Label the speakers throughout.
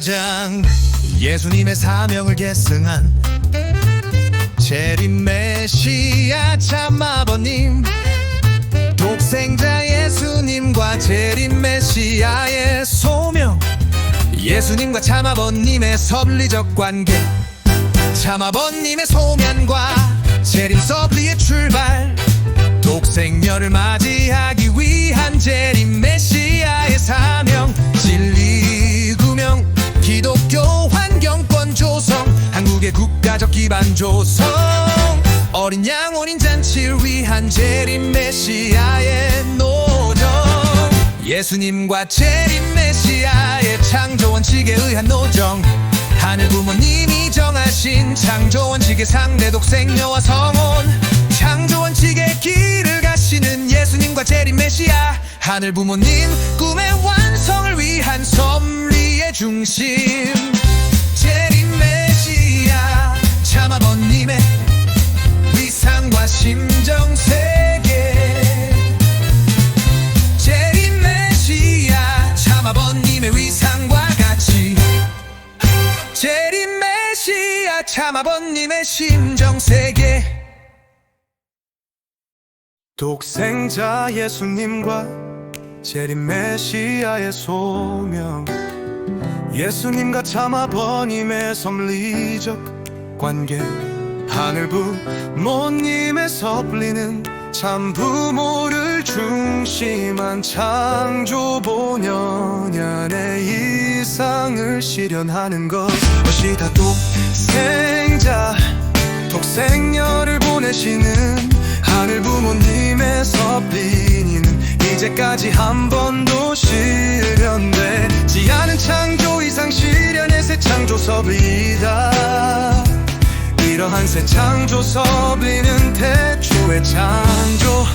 Speaker 1: 5장 예수님의 사명을 계승한 재림 메시아 참 아버님, 독생자 예수님과 재림 메시아의 소명, 예수님과 참 아버님의 섭리적 관계, 참 아버님의 소면과 재림 섭리의 출발, 독생녀를 맞이하기 위한 재림 메시아의 사명, 진리 구명, 기독교 환경권 조성, 한국의 국가적 기반 조성, 어린 양혼인 잔치를 위한 재림 메시아의 노정, 예수님과 재림 메시아의 창조 원칙에 의한 노정, 하늘 부모님이 정하신 창조 원칙의 상대 독생녀와 성혼, 창조 원칙의 길을 가시는 예수님과 재림 메시아, 하늘 부모님 꿈의 완성을 위한 섭리의 중심, 재림 메시아 참 아버님의 위상과 심정 세계, 재림 메시아 참 아버님의 위상과 가치, 재림 메시아 참 아버님의 심정 세계.
Speaker 2: 독생자 예수님과 재림 메시아의 소명, 예수님과 참 아버님의 섭리적 관계, 하늘 부모님의 섭리는 참 부모를 중심한 창조 본연의 이상을 실현하는 것이 다 독생자, 독생녀를 보내시는 하늘 부모님의 섭리는 이제까지 한 번도 실현되지 않은 창조 이상 실현의 새 창조 섭리다. 이러한 새 창조 섭리는 태초의 창조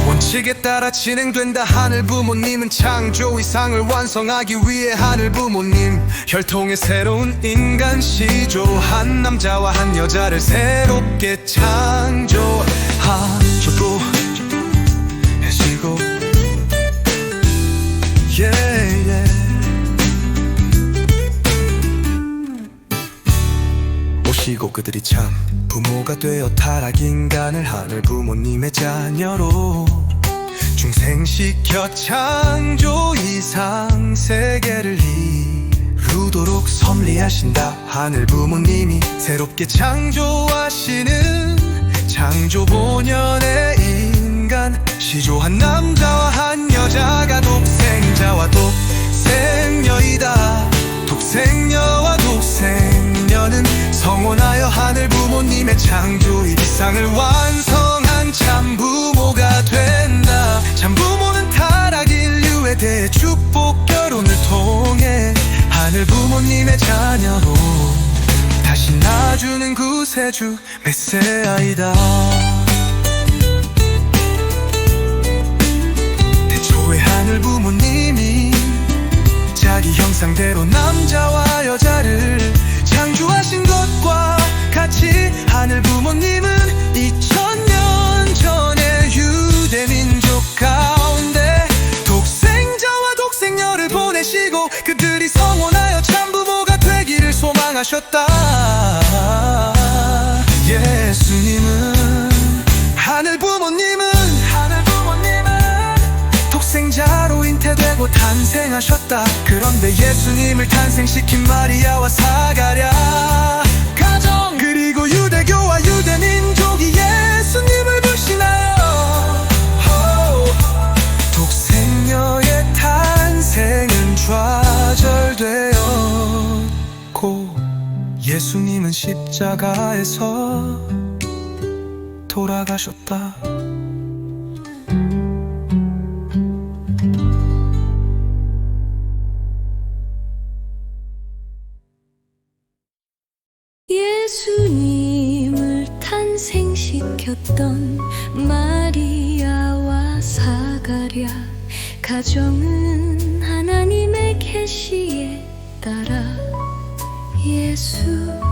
Speaker 2: 원칙에 따라 진행된다. 하늘 부모님은 창조 이상을 완성하기 위해 하늘 부모님 혈통의 새로운 인간 시조, 한 남자와 한 여자를 새롭게 창조하시고 해시고 모시고 그들이 참 부모가 되어 타락 인간을 하늘 부모님의 자녀로 중생시켜 창조 이상 세계를 이루도록 섭리하신다. 하늘 부모님이 새롭게 창조하시는 창조 본연의 인간 시조, 한 남자와 한 여자가 독생자와 독생녀이다. 독생녀와 독생녀는 성혼하여 하늘 부모님의 창조 이상을 완성한 참부모가 된다. 참부모는 타락 인류에 대해 축복 결혼을 통해 하늘 부모님의 자녀로 다시 낳아주는 구세주 메시아이다. 태초에 하늘 부모님이 자기 형상대로 남자와 여자를 창조하신 것과 같이 하늘 부모님은 2000년 전에 유대 민족 가운데 독생자와 독생녀를 보내시고 그들이 성혼하여 참부모가 되기를 소망하셨다. 예수님은 하늘 부모님은 독생자로 잉태되고 탄생하셨다. 그런데 예수님을 탄생시킨 마리아와 사가랴 가정, 그리고 유대교와 유대민족이 예수님을 불신하여 독생녀의 탄생은 좌절되었고 예수님은 십자가에서 돌아가셨다.
Speaker 3: 예수님을 탄생시켰던 마리아와 사가랴 가정은 하나님의 계시에 따라 예수님을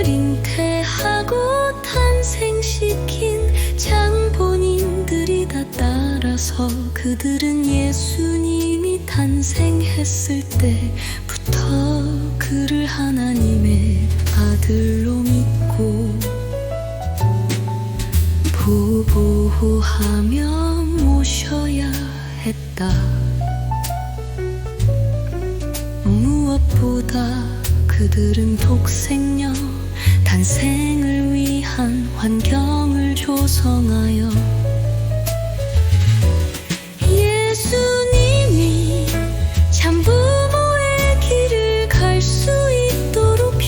Speaker 3: 잉태하고 탄생시킨 장본인들이 다 따라서 그들은 예수님이 탄생했을 때부터 그를 하나님의 아들로 믿고 보호하며 모셔야 했다. 무엇보다 그들은 독생녀 탄생을 위한 환경을 조성하여 예수님이 참부모의 길을 갈 수 있도록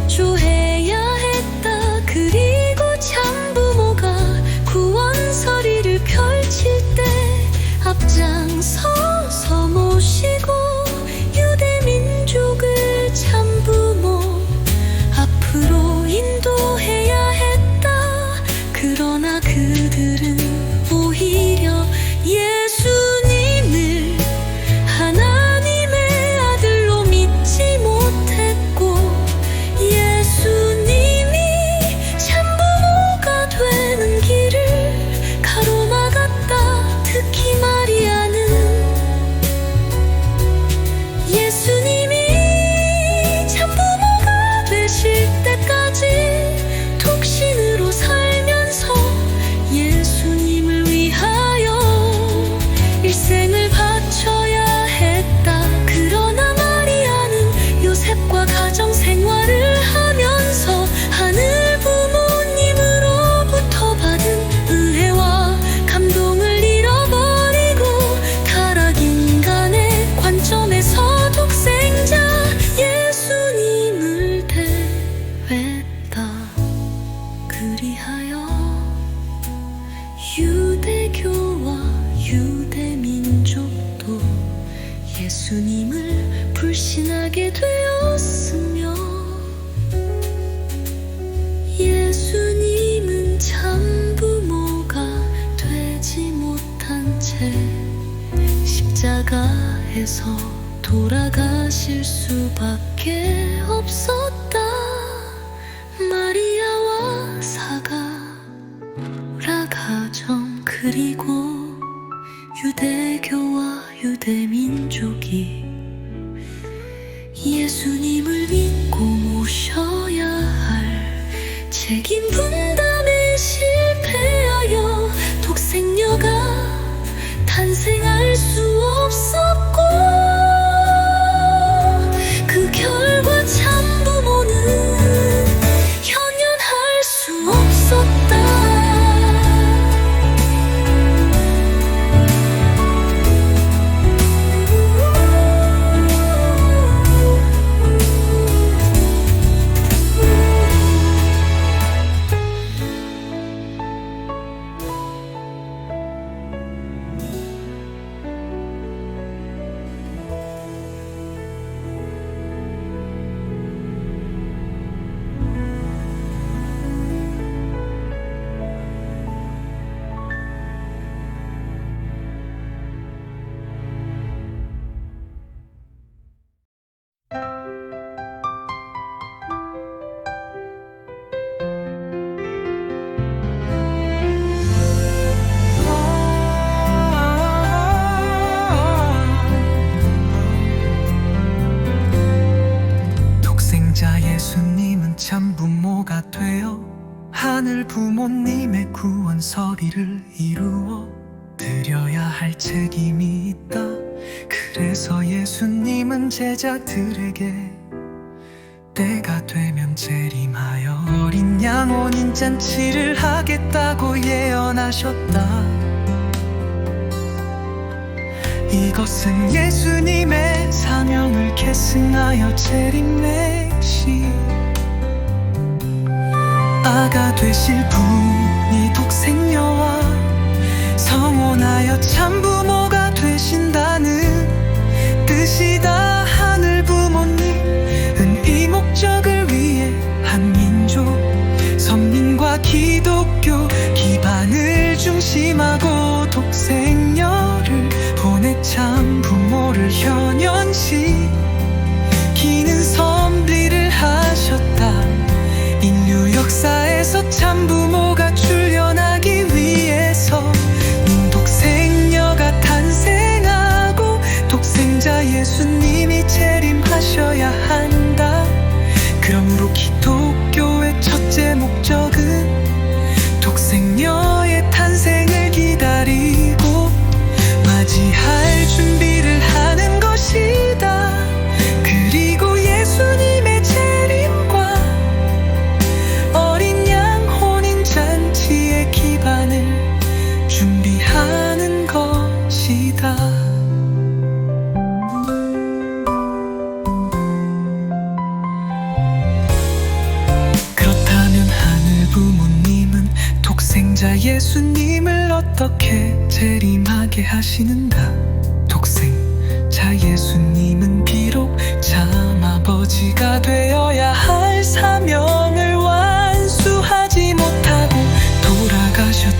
Speaker 3: 펴줘해야 했다. 그리고 참부모가 구원서리를 펼칠 때 앞장서서 모시고 유대 민족을 참부모 앞으로 인도해야 했다. 그러나 그들은 오히려 예수님을 하나님의 아들로 믿지 못했고 예수님이 참부모가 되는 길을 가로막았다. 특히 마리아는 예수님이 참부모가 되실 때까지 독신으로 살면서 예수님을 위하여 일생을 바쳐야 했다. 그러나 마리아는 요셉과 가정 생활을 하면서 하늘 부모님으로부터 받은 은혜와 감동을 잃어버리고 타락 인간의 관점에서 독생자 예수님을 대했다. 그리하여 유대교와 유대민족도 예수님을 불신하게 되었으며 예수님은 참부모가 되지 못한 채 십자가에서 돌아가실 수밖에 없었다. 마리아와 사가라 가정 그리고 유대교와 유대민족이 예수님을 믿고 모셔야 할 책임 분담에 실패하여 독생녀가 탄생할 수 없었고 그 결과 참부모는 현현할 수 없었다.
Speaker 2: 독생자 예수님은 참부모가 되어 하늘 부모님의 구원서리를 이루어 드려야 할 책임이 있다. 그래서 예수님은 제자들에게 때가 되면 재림하여 어린 양 혼인잔치를 하겠다고 예언하셨다. 이것은 예수님의 사명을 계승하여 재림 메시 아가 되실 분이 독생녀와 성혼하여 참부모가 되신다는 뜻이다. 하늘 부모님은 이 목적을 위해 한민족 선민과 기독교 기반을 중심하고 독생녀를 보내 참부모를 현현시키는 섭리를 하셨다. 인류 역사에서 참부모가 출현하기 위해서 독생녀가 탄생하고 독생자 예수님이 살게 하시는가. 독생자 예수님은 비록 참아버지가 되어야 할 사명을 완수하지 못하고 돌아가셨지만,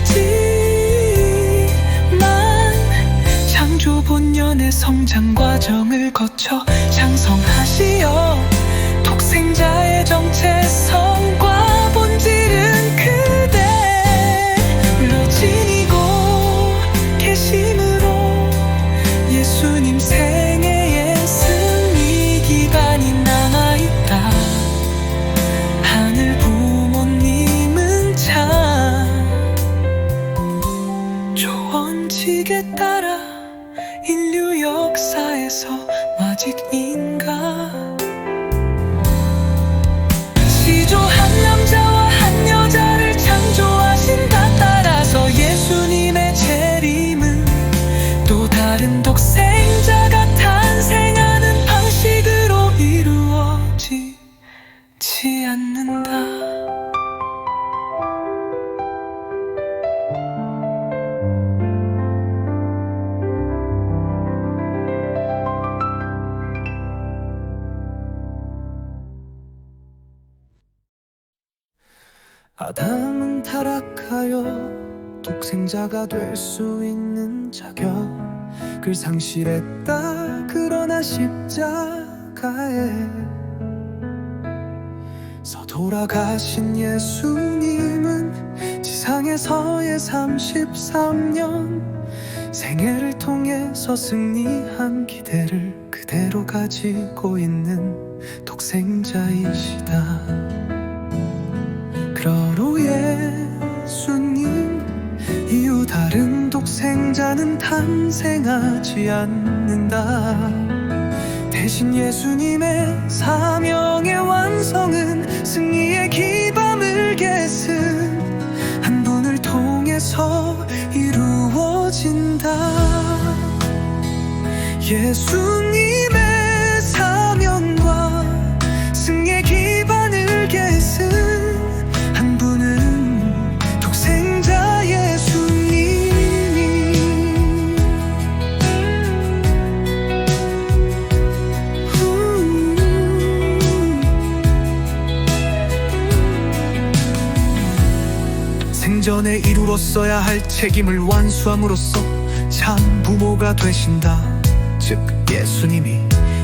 Speaker 2: 창조 본연의 성장 과정을 거쳐 장성하시어 독생자의 정체성과 본질은 그대로 지니고 계심으로 예수님 생애의 승리 기반이 남아있다. 하늘 부모님은 참 조원칙에 따라 인류 역사에서 아직인가. 시조 한 남자와 한 여자를 창조하신다. 따라서 예수님의 재림은 또 다른 독생자가 탄생하는 방식으로 이루어지지 않는다.
Speaker 1: 아담은 타락하여 독생자가 될 수 있는 자격을 상실했다. 그러나 십자가에서 돌아가신 예수님은 지상에서의 33년 생애를 통해서 승리한 기대를 그대로 가지고 있는 독생자이시다. 그러로 예수님 이후 다른 독생자는 탄생하지 않는다. 대신 예수님의 사명의 완성은 승리의 기밤을 개슨 한 분을 통해서 이루어진다. 예수님의 사명과 승리의 기반을 개슨 독생자 예수님이 생전에 이루었어야 할 책임을 완수함으로써 참 부모가 되신다. 즉 예수님이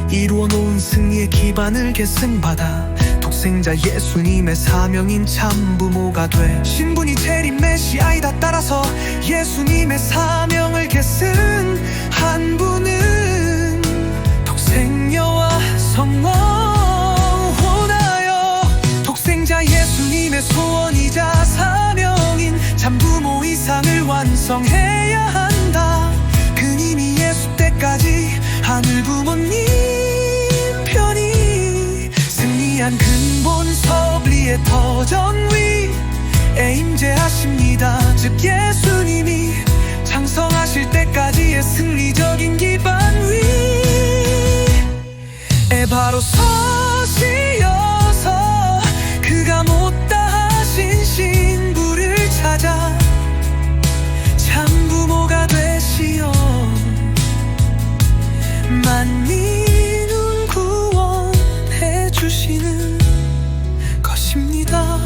Speaker 1: 이루어 놓은 승리의 기반을 계승받아 독생자 예수님의 사명인 참부모가 돼 신분이 재림 메시아이다. 따라서 예수님의 사명을 계승 한 분은 독생녀와 성원하여 독생자 예수님의 소원이자 사명인 참부모 이상을 완성해야 한다. 그님이 예수 때까지 하늘 부모님 편이 승리한 근본 섭리의 터전 위에 임재하십니다. 즉 예수님이 장성하실 때까지의 승리적인 기반 위에 바로 서시어서 그가 못다 하신 신부를 찾아 참부모가 되시어 만민을 구원해 주시는 것입니다.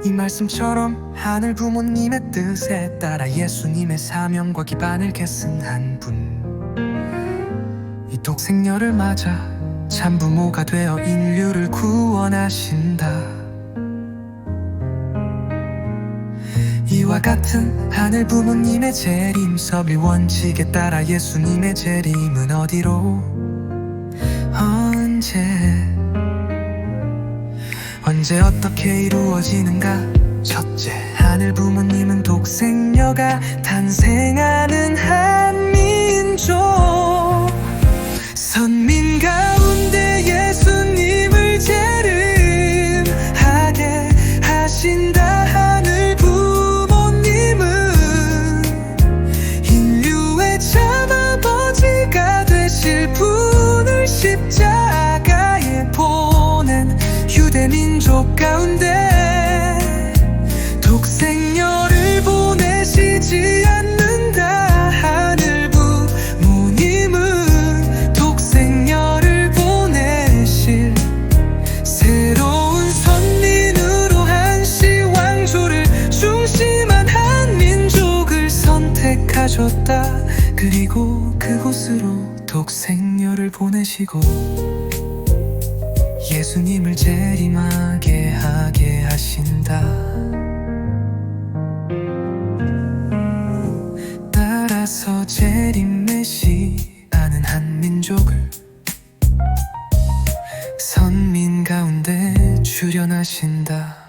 Speaker 1: 이 말씀처럼 하늘 부모님의 뜻에 따라 예수님의 사명과 기반을 계승한 분, 이 독생녀를 맞아 참부모가 되어 인류를 구원하신다. 이와 같은 하늘 부모님의 재림 섭리 원칙에 따라 예수님의 재림은 어디로 언제 어떻게 이루어지는가? 첫째, 하늘 부모님은 독생녀가 탄생하는 한민족 선민 가운데 예수님을 보내시고 그곳으로 독생녀를 보내시고 예수님을 재림하게 하게 하신다. 따라서 재림 메시아는 한 민족을 선민 가운데 출현하신다.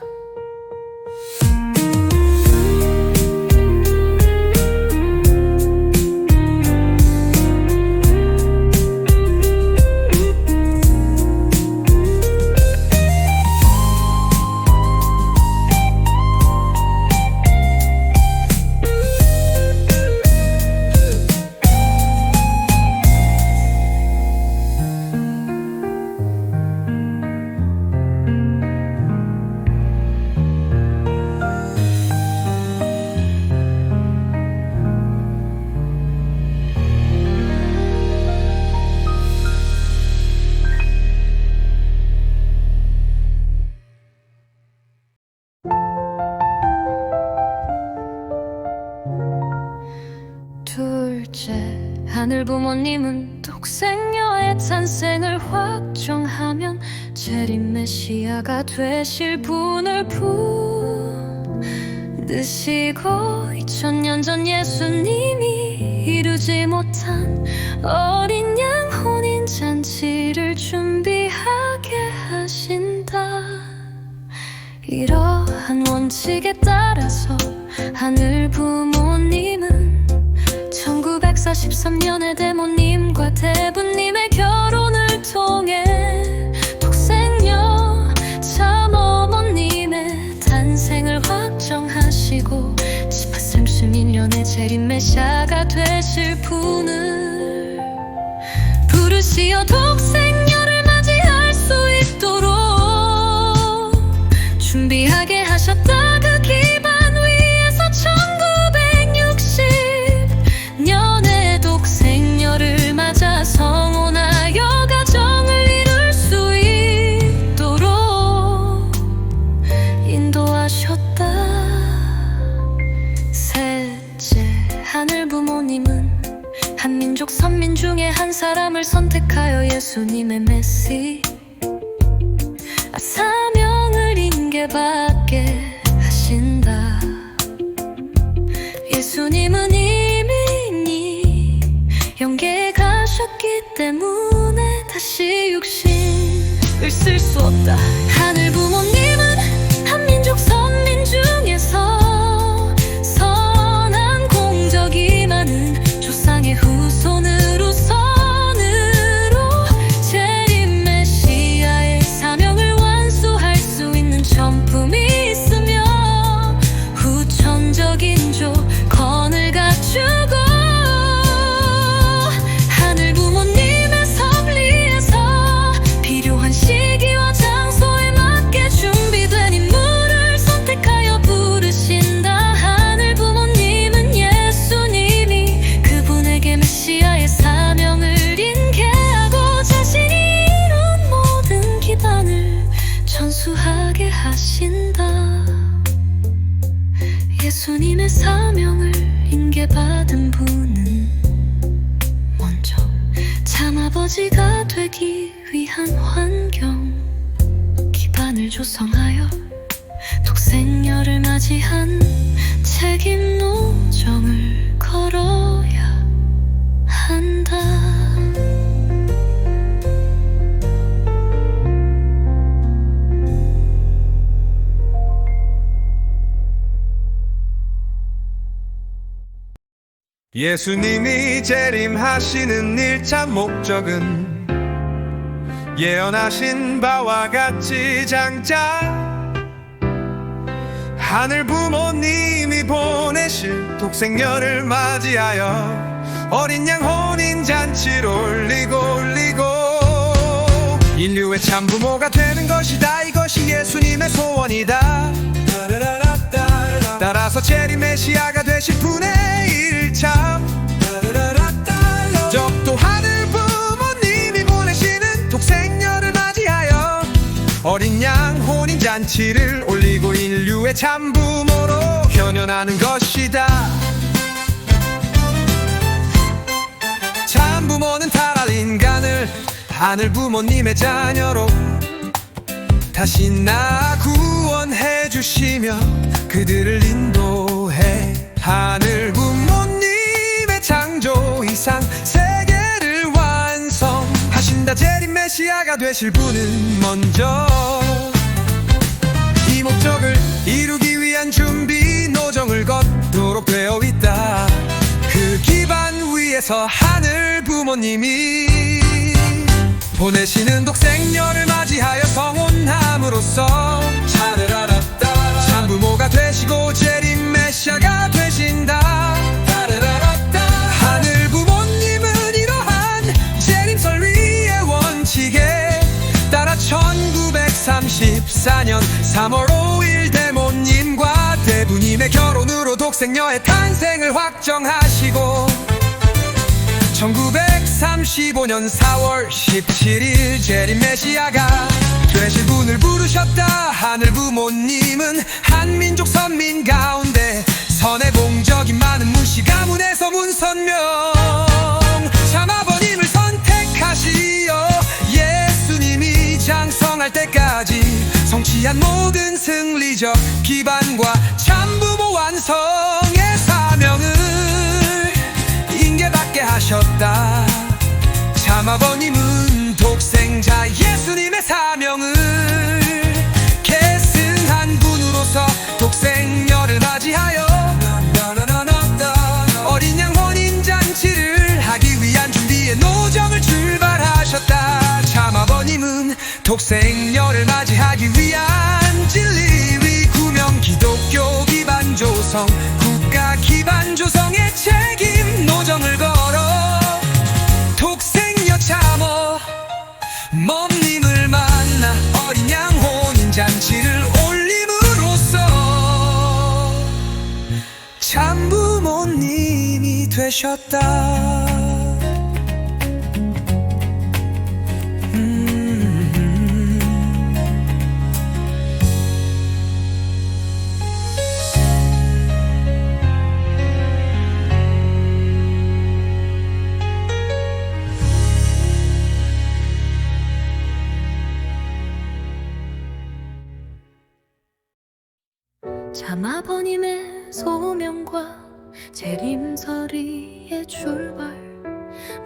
Speaker 3: 둘째, 하늘 부모님은 독생녀의 탄생을 확정하면 재림 메시아가 되실 분을 부르시고 2000년 전 예수님이 이루지 못한 어린 양 혼인 잔치를 준비하게 하신다. 이러한 원칙에 따라서 하늘 부모님은 1943년에 대모님과 대부님의 결혼을 통해 독생녀 참어머님의 탄생을 확정하시고 1831년에 재림 메시아가 되실 분을 부르시어 독생녀를 맞이할 수 있도록 준비하게 하셨다. 그 기반 위에서 1960년에 독생녀를 맞아 성혼하여 가정을 이룰 수 있도록 인도하셨다. 셋째, 하늘 부모님은 한민족 선민 중에 한 사람을 선택하여 예수님의 메시 사명을 인계받게 하신다. 예수님은 이미 영계에 가셨기 때문에 다시 육신을 쓸 수 없다. 하늘 부모님은 한민족 선민 중에서 선한 공적이 많은 조상의 후손으로 재림 메시아의 사명을 완수할 수 있는 전품이 있으며 후천적인 조건을 갖추고 하늘 부모님의 섭리에서 필요한 시기와 장소에 맞게 준비된 인물을 선택하여 부르신다. 하늘 부모님은 예수님이 그분에게 메시아의 사명을 인계하고 자신이 이룬 모든 기반을 전수하게 하신다. 예수님의 사명을 인계받은 분은 먼저 참아버지가 되기 위한 환경 기반을 조성하여 독생녀를 맞이한 책임 노정을 걸어야 한다.
Speaker 4: 예수님이 재림하시는 1차 목적은 예언하신 바와 같이 장차 하늘 부모님이 보내실 독생녀를 맞이하여 어린 양 혼인 잔치를 올리고 인류의 참 부모가 되는 것이다. 이것이 예수님의 소원이다. 따라서 재림 메시아가 되실 분의 일참 적도 하늘 부모님이 보내시는 독생녀를 맞이하여 어린 양 혼인 잔치를 올리고 인류의 참 부모로 현현하는 것이다. 참 부모는 타락 인간을 하늘 부모님의 자녀로 다시 나 구원해 주시며 그들을 인도해 하늘 부모님의 창조 이상 세계를 완성하신다. 재림 메시아가 되실 분은 먼저 이 목적을 이루기 위한 준비 노정을 걷도록 되어 있다. 그 기반 위에서 하늘 부모님이 보내시는 독생녀를 맞이하여 성혼함으로써 차를 알았다. 참 부모가 되시고 재림 메시아가 되신다. 하늘 부모님은 이러한 재림설 위의 원칙에 따라 1934년 3월 5일 대모님과 대부님의 결혼으로 독생녀의 탄생을 확정하시고 1935년 4월 17일 재림 메시아가 되실 분을 부르셨다. 하늘 부모님은 한민족 선민 가운데 선의 공적이 많은 문씨 가문에서 문선명 참 아버님을 선택하시어 예수님이 장성할 때까지 성취한 모든 승리적 기반과 참부모 완성의 사명을 인계받게 하셨다. 참 아버님은 독생자 예수님의 사명을 계승한 분으로서 독생녀를 맞이하여 어린 양 혼인잔치를 하기 위한 준비의 노정을 출발하셨다. 참 아버님은 독생녀를 맞이하기 위한 진리 위 구명 기독교 기반 조성 국가 기반 조성의 책임 노정을 걸어 독생녀 참어 멈님을 만나 어린 양 혼인잔치를 올림으로써 참 부모님이 되셨다.
Speaker 3: 참 아버님의 소명과 재림설이의 출발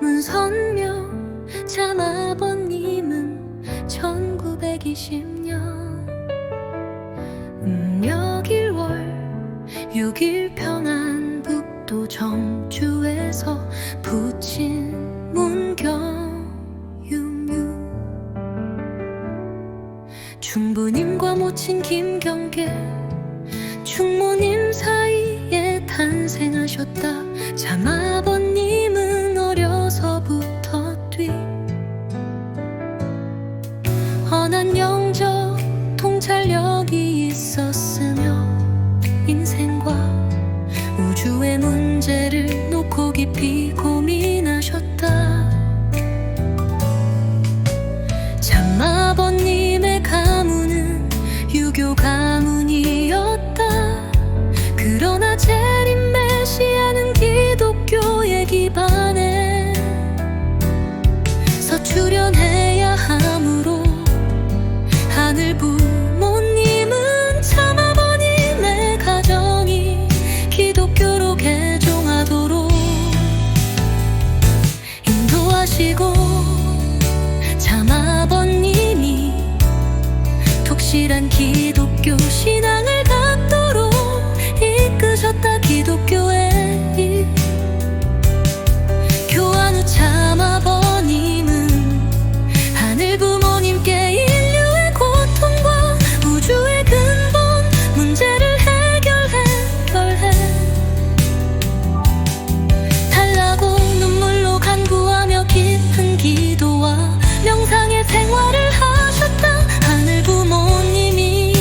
Speaker 3: 문선명 참 아버님은 1920년 음력 1월 6일 평안북도 정주에서 부친 문경유뮤 중부님과 모친 김경계 충모님 사이에 탄생하셨다. 참 아버님은 어려서부터 뛰 헌한 영적 통찰력이 있었으며 인생과 우주의 문제를 놓고 깊이 고민하셨다. 참 아버님의 가문은 유교 가문이었다. 그러나 재림 메시아는 기독교의 기반에 서출연해야 하므로 하늘 부모님은 참 아버님의 가정이 기독교로 개종하도록 인도하시고 참 아버님이 독실한 기독교 신앙을 갖도록 이끄셨다. 기독교의 일 교환 후 참 아버님은 하늘 부모님께 인류의 고통과 우주의 근본 문제를 해결해 달라고 눈물로 간구하며 깊은 기도와 명상의 생활을 하셨다. 하늘 부모님이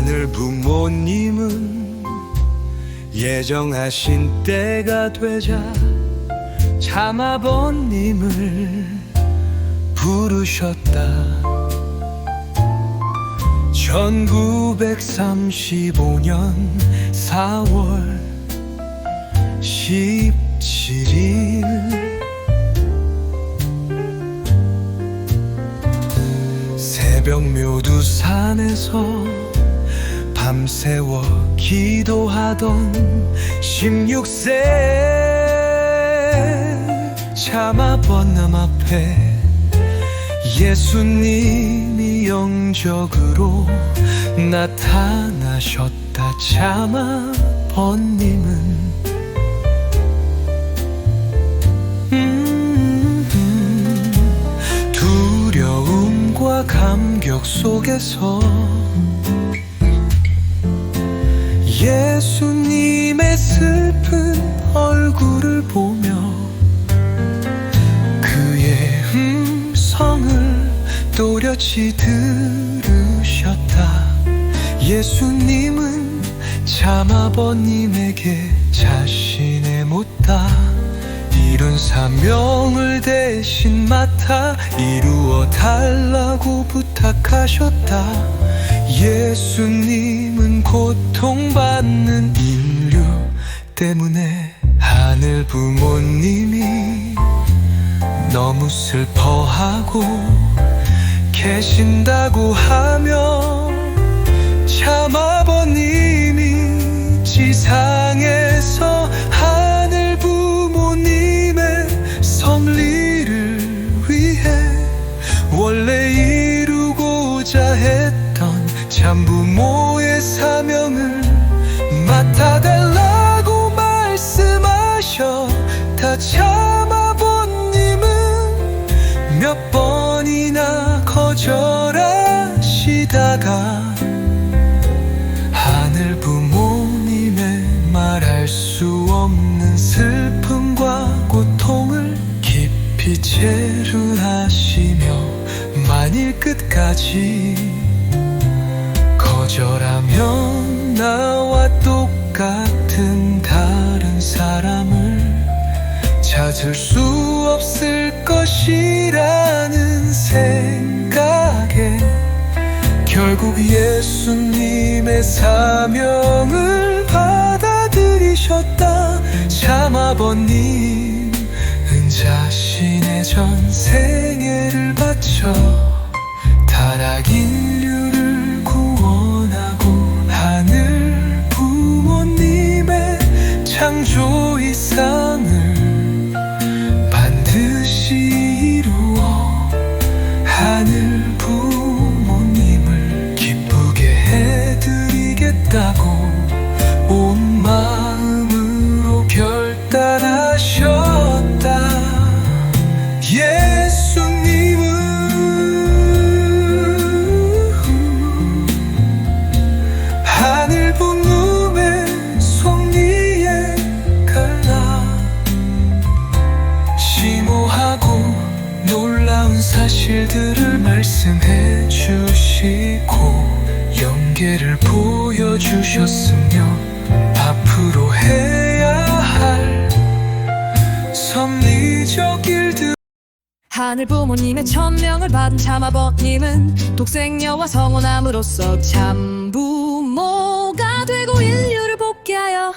Speaker 4: 하늘 부모님은 예정하신 때가 되자 참아버님을 부르셨다. 1935년 4월 17일 새벽 묘두산에서 밤새워 기도하던 16세 참아버님 앞에 예수님이 영적으로 나타나셨다. 참아버님은 두려움과 감격 속에서 예수님의 슬픈 얼굴을 보며 그의 음성을 또렷이 들으셨다. 예수님은 참아버님에게 자신의 못다 이룬 사명을 대신 맡아 이루어 달라고 부탁하셨다. 예수님은 고통받는 인류 때문에 하늘 부모님이 너무 슬퍼하고 계신다고 하며 참아버님이 지상에서 하늘 부모님의 섭리를 위해 원래 이루고자 했던 참부모의 사명을 맡아달라고 말씀하셨다. 참아버님은 몇 번이나 거절하시다가 하늘 부모님의 말할 수 없는 슬픔과 고통을 깊이 체류하시며 만일 끝까지 거절하면 나와 똑같은 다른 사람을 찾을 수 없을 것이라는 생각에 결국 예수님의 사명을 받아들이셨다. 참아버님은 자신의 전생애를 바쳐 타락 인류를 구원하고 하늘 부모님의 창조 이상을 반드시 이루어 하늘 부모님을 기쁘게 해드리겠다고 온 마음으로 결단하셨다. 예수님은 하늘 부모의 섭리에 갈라 심오하고 놀라운 사실들을 말씀해 주시고 연계를 보여주셨으며 앞으로 해야 할 섭리적 일들
Speaker 5: 하늘 부모님의 천명을 받은 참아버님은 독생녀와 성혼함으로써 참부모가 되고 인류를 복귀하여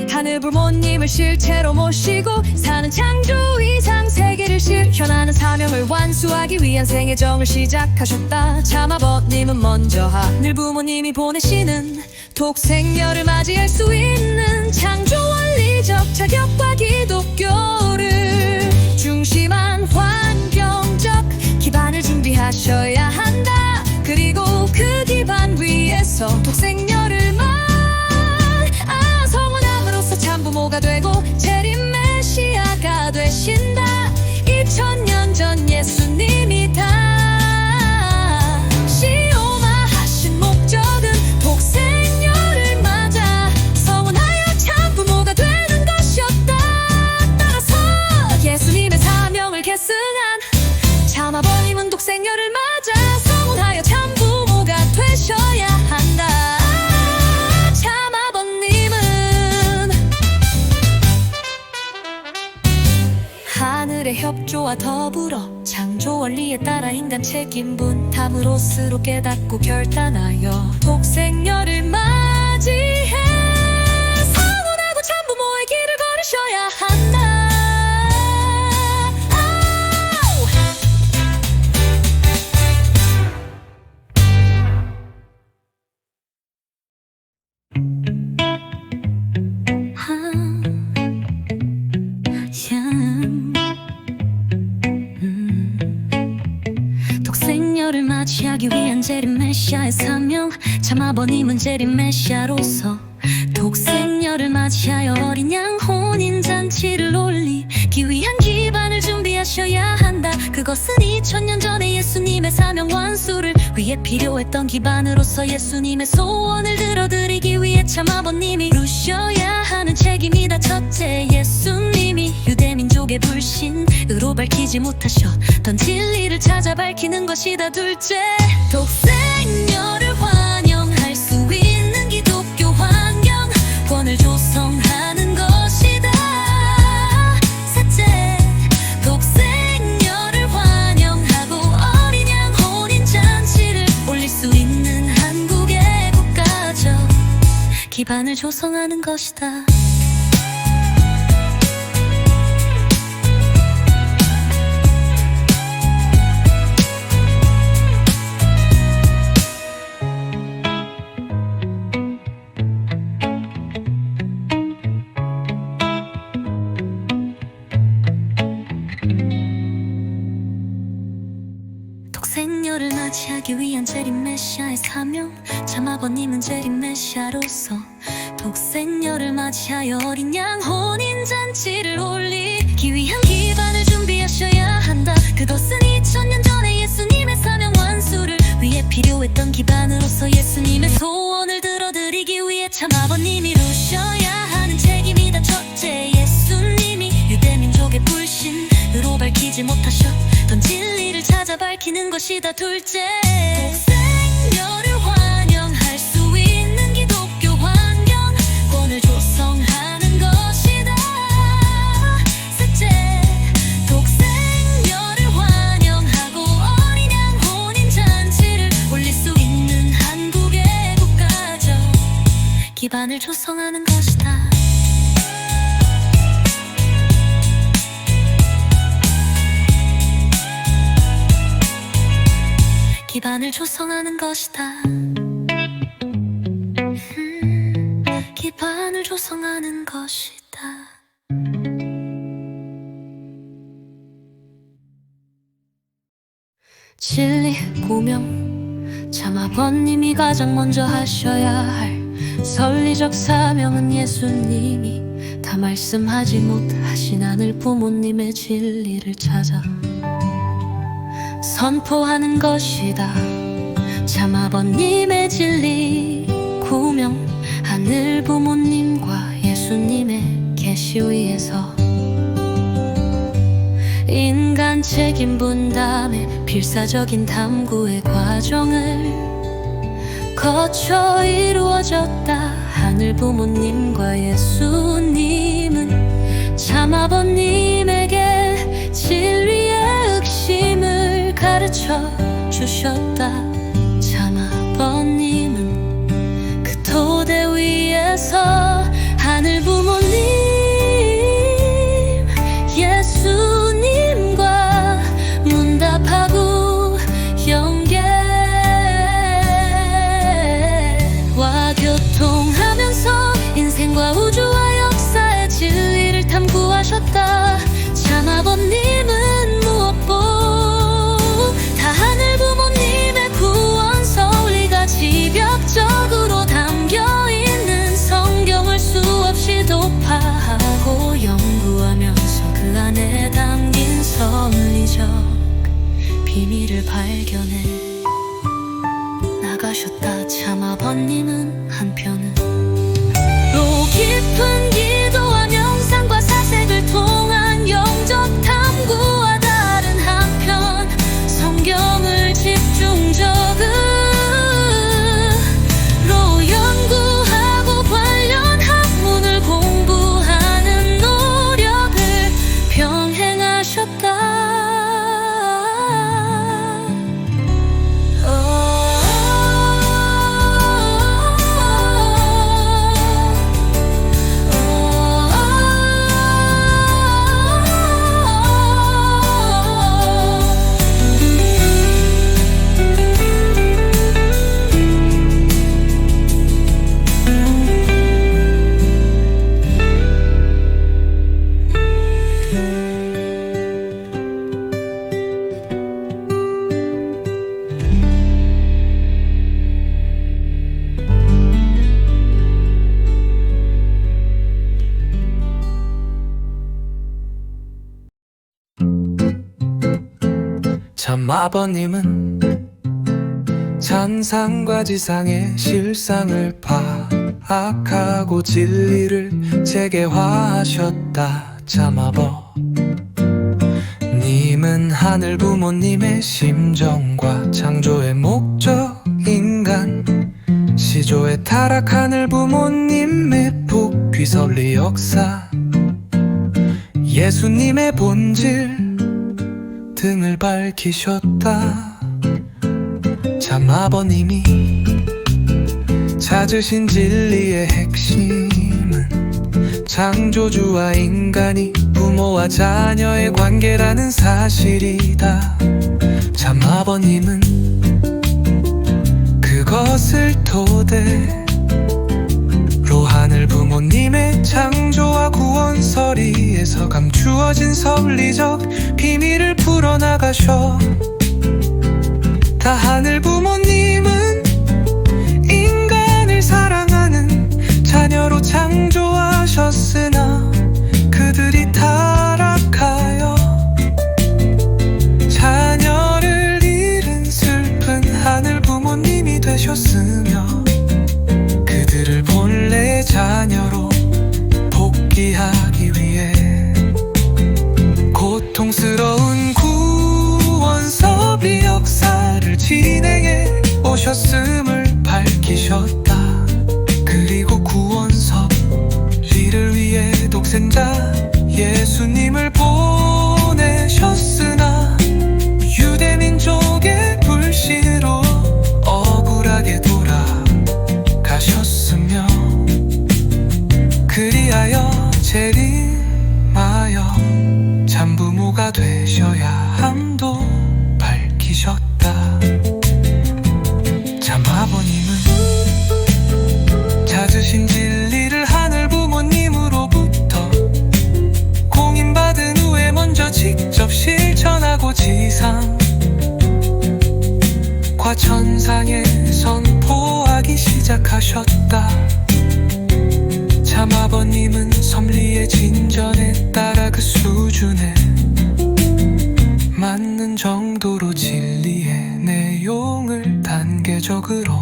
Speaker 5: 하늘 부모님을 실체로 모시고 사는 창조 이상 세계를 실현하는 사명을 완수하기 위한 생애정을 시작하셨다. 참아버님은 먼저 하늘 부모님이 보내시는 독생녀를 맞이할 수 있는 창조 원리적 자격과 기독교를 중심한 환경적 기반을 준비하셔야 한다. 그리고 그 기반 위에서 독생녀를 성혼함으로써 참부모가 되고 재림 메시아가 되신다. 2000년 전 예수님이 다 시험하신 목적은 독생녀를 맞아 성혼하여 참부모가 되는 것이었다. 따라서 창조와 더불어 창조 원리에 따라 인간 책임분 담으로스로 깨닫고 결단하여 독생녀를 맞이해 사원하고 참부모의 길을 걸으셔야 한다.
Speaker 3: 독생녀를 맞이하기 위한 재림 메시아의 사명 참 아버님은 재림 메시아로서 독생녀를 맞이하여 어린 양 혼인잔치를 올리기 위한 기반을 준비하셔야 한다. 그것은 2000년 전에 예수님의 사명 완수를 위해 필요했던 기반으로서 예수님의 소원을 들어드리기 위해 참 아버님이 이루셔야 하는 책임이다. 첫째, 예수님이 유대민족의 불신으로 밝히지 못하셨던 진리를 찾아 밝히는 것이다. 둘째, 독생녀를 환영할 수 있는 기독교 환경 권을 조성하는 것이다. 셋째, 독생녀를 환영하고 어린 양 혼인잔치를 올릴 수 있는 한국의 국가적 기반을 조성하는 것이다. 독생녀를 맞이하기 위한 재림 메시아의 사명 참 아버님은 재림 메시아로서 독생녀를 맞이하여 어린 양 혼인잔치를 올리기 위한 기반을 준비하셔야 한다. 그것은 2000년 전에 예수님의 사명 완수를 위해 필요했던 기반으로서 예수님의 소원을 들어드리기 위해 참 아버님이 이루셔야 하는 책임이다. 첫째, 예수님이 유대민족의 불신으로 밝히지 못하셨던 진리를 찾아 밝히는 것이다. 둘째, 독생녀를 환영할 수 있는 기독교 환경 권을 조성하는 것이다. 셋째, 독생녀를 환영하고 어린 양 혼인잔치를 올릴 수 있는 한국의 국가적 기반을 조성하는 것이다. 기반을 조성하는 것이다. 기반을 조성하는 것이다. 진리 고명 참 아버님이 가장 먼저 하셔야 할 선리적 사명은 예수님이 다 말씀하지 못하신 하늘 부모님의 진리를 찾아 선포하는 것이다. 참 아버님의 진리 구명 하늘 부모님과 예수님의 계시 위에서 인간 책임 분담의 필사적인 탐구의 과정을 거쳐 이루어졌다. 하늘 부모님과 예수님은 참 아버님에게 진리의 핵심을 가르쳐 주셨다. 참 아버님은 그 토대 위에서 하늘 부모님 예수님과 문답하고 연계와 교통하면서 인생과 우주와 역사의 진리를 탐구하셨다. 참 아버님은 무엇보다 하늘 부모님의 구원 선리가 집약적으로 담겨있는 성경을 수없이 도파하고 연구하면서 그 안에 담긴 선리적 비밀을 발견해 나가셨다. 참 아버님은 한편은 또 깊은 기도와 명상과 사색을 통한 영적 탐구와 다른 한편 성경을 집중적으로 연구하고 관련 학문을 공부하는 노력을 병행하셨다.
Speaker 1: 참 아버님은 천상과 지상의 실상을 파악하고 진리를 재개화하셨다. 참 아버님은 하늘 부모님의 심정과 창조의 목적 인간 시조의 타락 하늘 부모님의 복귀 섭리 역사 예수님의 본질 등을 밝히셨다. 참 아버님이 찾으신 진리의 핵심은 창조주와 인간이 부모와 자녀의 관계라는 사실이다. 참 아버님은 그것을 토대로 하늘 부모님의 창조와 구원 서리에서 감추어진 섭리적 비밀을 풀어나가셔. 다 하늘 부모님은 인간을 사랑하는 자녀로 창조하셨으나 그들이 타락하여 자녀를 잃은 슬픈 하늘 부모님이 되셨으며 그들을 본래 자녀로 복귀하기 위해 고통스러운 구원 섭리 역사를 진행해 오셨음을 밝히셨다. 그리고 구원 섭리를 위해 독생자 예수님을 보내셨으나 유대민족의 불신으로 억울하게 돌아가셨으며 그리하여 재림하여 참부모가 되셔야 함도 밝히셨다. 참 아버님은 찾으신 진리를 하늘 부모님으로부터 공인받은 후에 먼저 직접 실천하고 지상과 천상에 선포하기 시작하셨다. 참 아버님은 섭리의 진전에 따라 그 수준에 맞는 정도로 진리의 내용을 단계적으로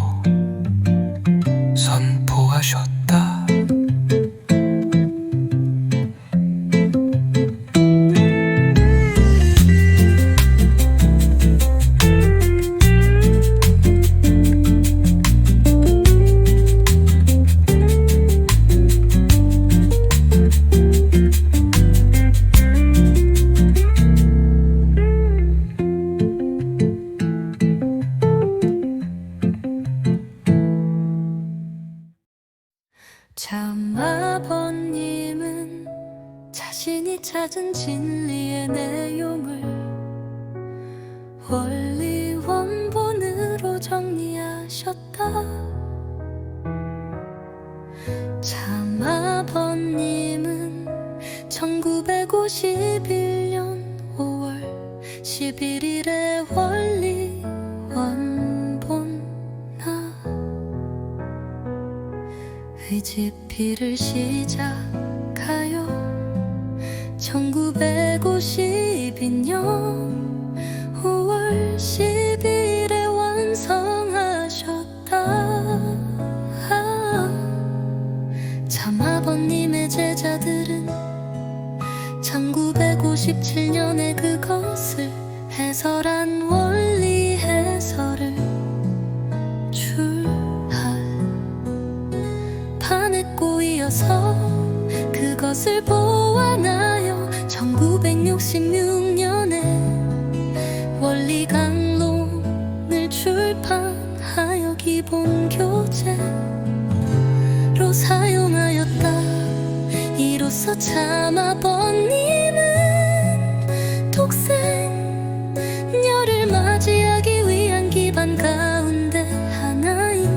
Speaker 1: 선포하셨다.
Speaker 5: 참 아버님은 자신이 찾은 진리의 내용을 원리 원본으로 정리하셨다. 참 아버님은 1951년 5월 11일에 원리 의집필을 시작하여 1952년 5월 10일에 완성하셨다. 참 아버님의 제자들은 1957년에 그것을 해설한 원리 해설을 판했고 이어서 그것을 보완하여 1966년에 원리 강론을 출판하여 기본 교재로 사용하였다. 이로써 참 아버님은 독생녀를 맞이하기 위한 기반 가운데 하나인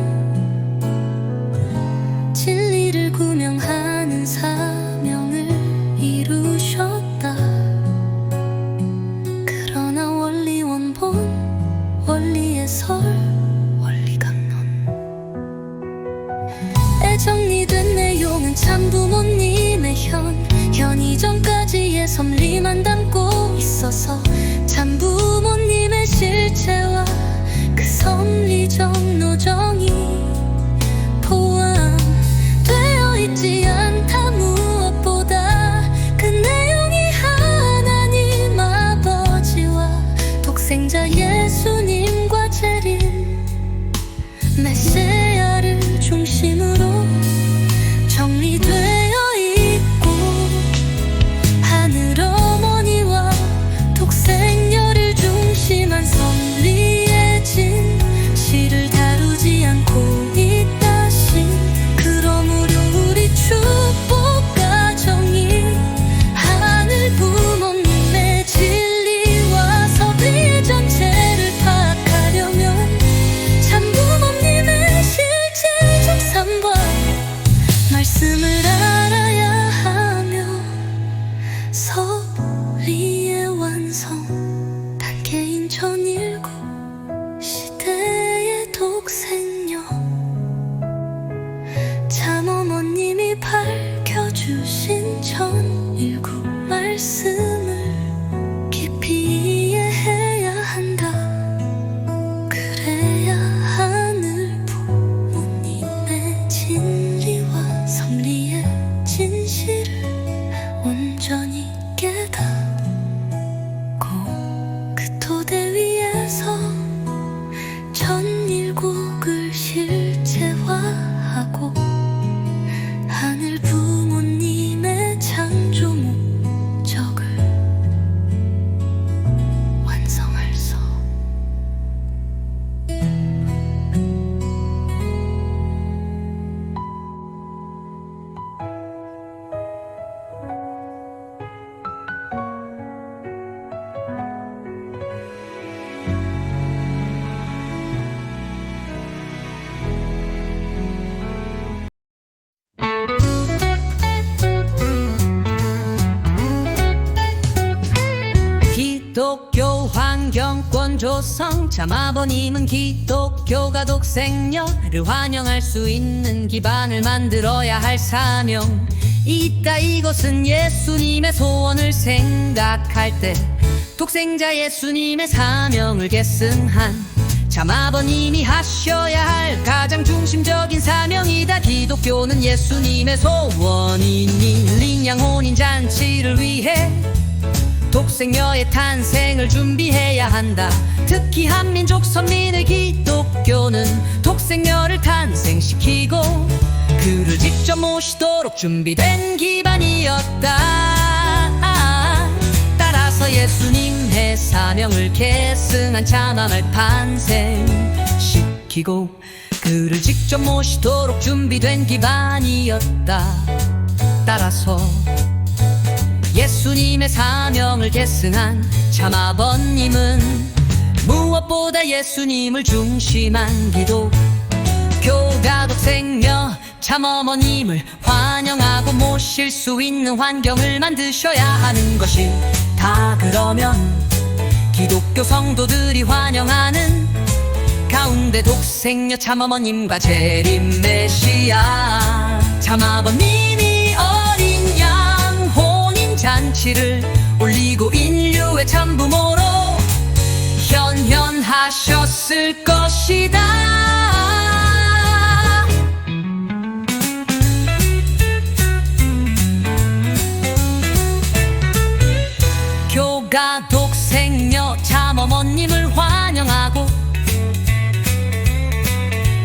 Speaker 5: 진리를 구명하는 사명을 이루셨다. 그러나 원리 원본, 원리 해설, 원리 강론에 정리된 내용은 참 부모님의 현 이전까지의 섭리만 담고 있어서 참 부모님의 실체와 그 섭리적 노정이 포함되어 있지 않다. 무엇보다 그 내용이 하나님 아버지와 독생자 예수님과 재림 메시아를 중심으로 정리되어 있고, 하늘 어머니와 독생녀를 중심한 섭리의 진실을 다루지 않고 있다신. 그러므로 우리 축복 가정이 하늘 부모님의 진리와 섭리의 전체를 파악하려면 참 부모님의 실제적 삶과 말씀을 알아야 하며, 섭리의 완성 단계인 전일국 시대의 독생녀 참어머님이 밝혀주신 전일국 말씀을 깊이 이해해야 한다. 그래야 하늘 부모님의 진리와 섭리의 진실을 온전히 깨닫고, 그 토대 위에서 전일국을 실체화하고 하늘 부모님의 창조 목적을 완성할소.
Speaker 2: 기독교 환경권 조성 참아버님은 기독교가 독생녀를 환영할 수 있는 기반을 만들어야 할 사명 있다. 이것은 예수님의 소원을 생각할 때 독생자 예수님의 사명을 계승한 참아버님이 하셔야 할 가장 중심적인 사명이다. 기독교는 예수님의 소원이니 링양 혼인잔치를 위해 독생녀의 탄생을 준비해야 한다. 특히 한민족 선민의 기독교는 독생녀를 탄생시키고 그를 직접 모시도록 준비된 기반이었다. 따라서 예수님의 사명을 계승한 참함을 탄생시키고 그를 직접 모시도록 준비된 기반이었다. 따라서 예수님의 사명을 계승한 참아버님은 무엇보다 예수님을 중심한 기독교가 독생녀 참어머님을 환영하고 모실 수 있는 환경을 만드셔야 하는 것이 다. 그러면 기독교 성도들이 환영하는 가운데 독생녀 참어머님과 재림 메시아 참아버님이 어린 양 혼인 잔치를 올리고 인류의 참부모로 현현하셨을 것이다. 교가 독생녀 참어머님을 환영하고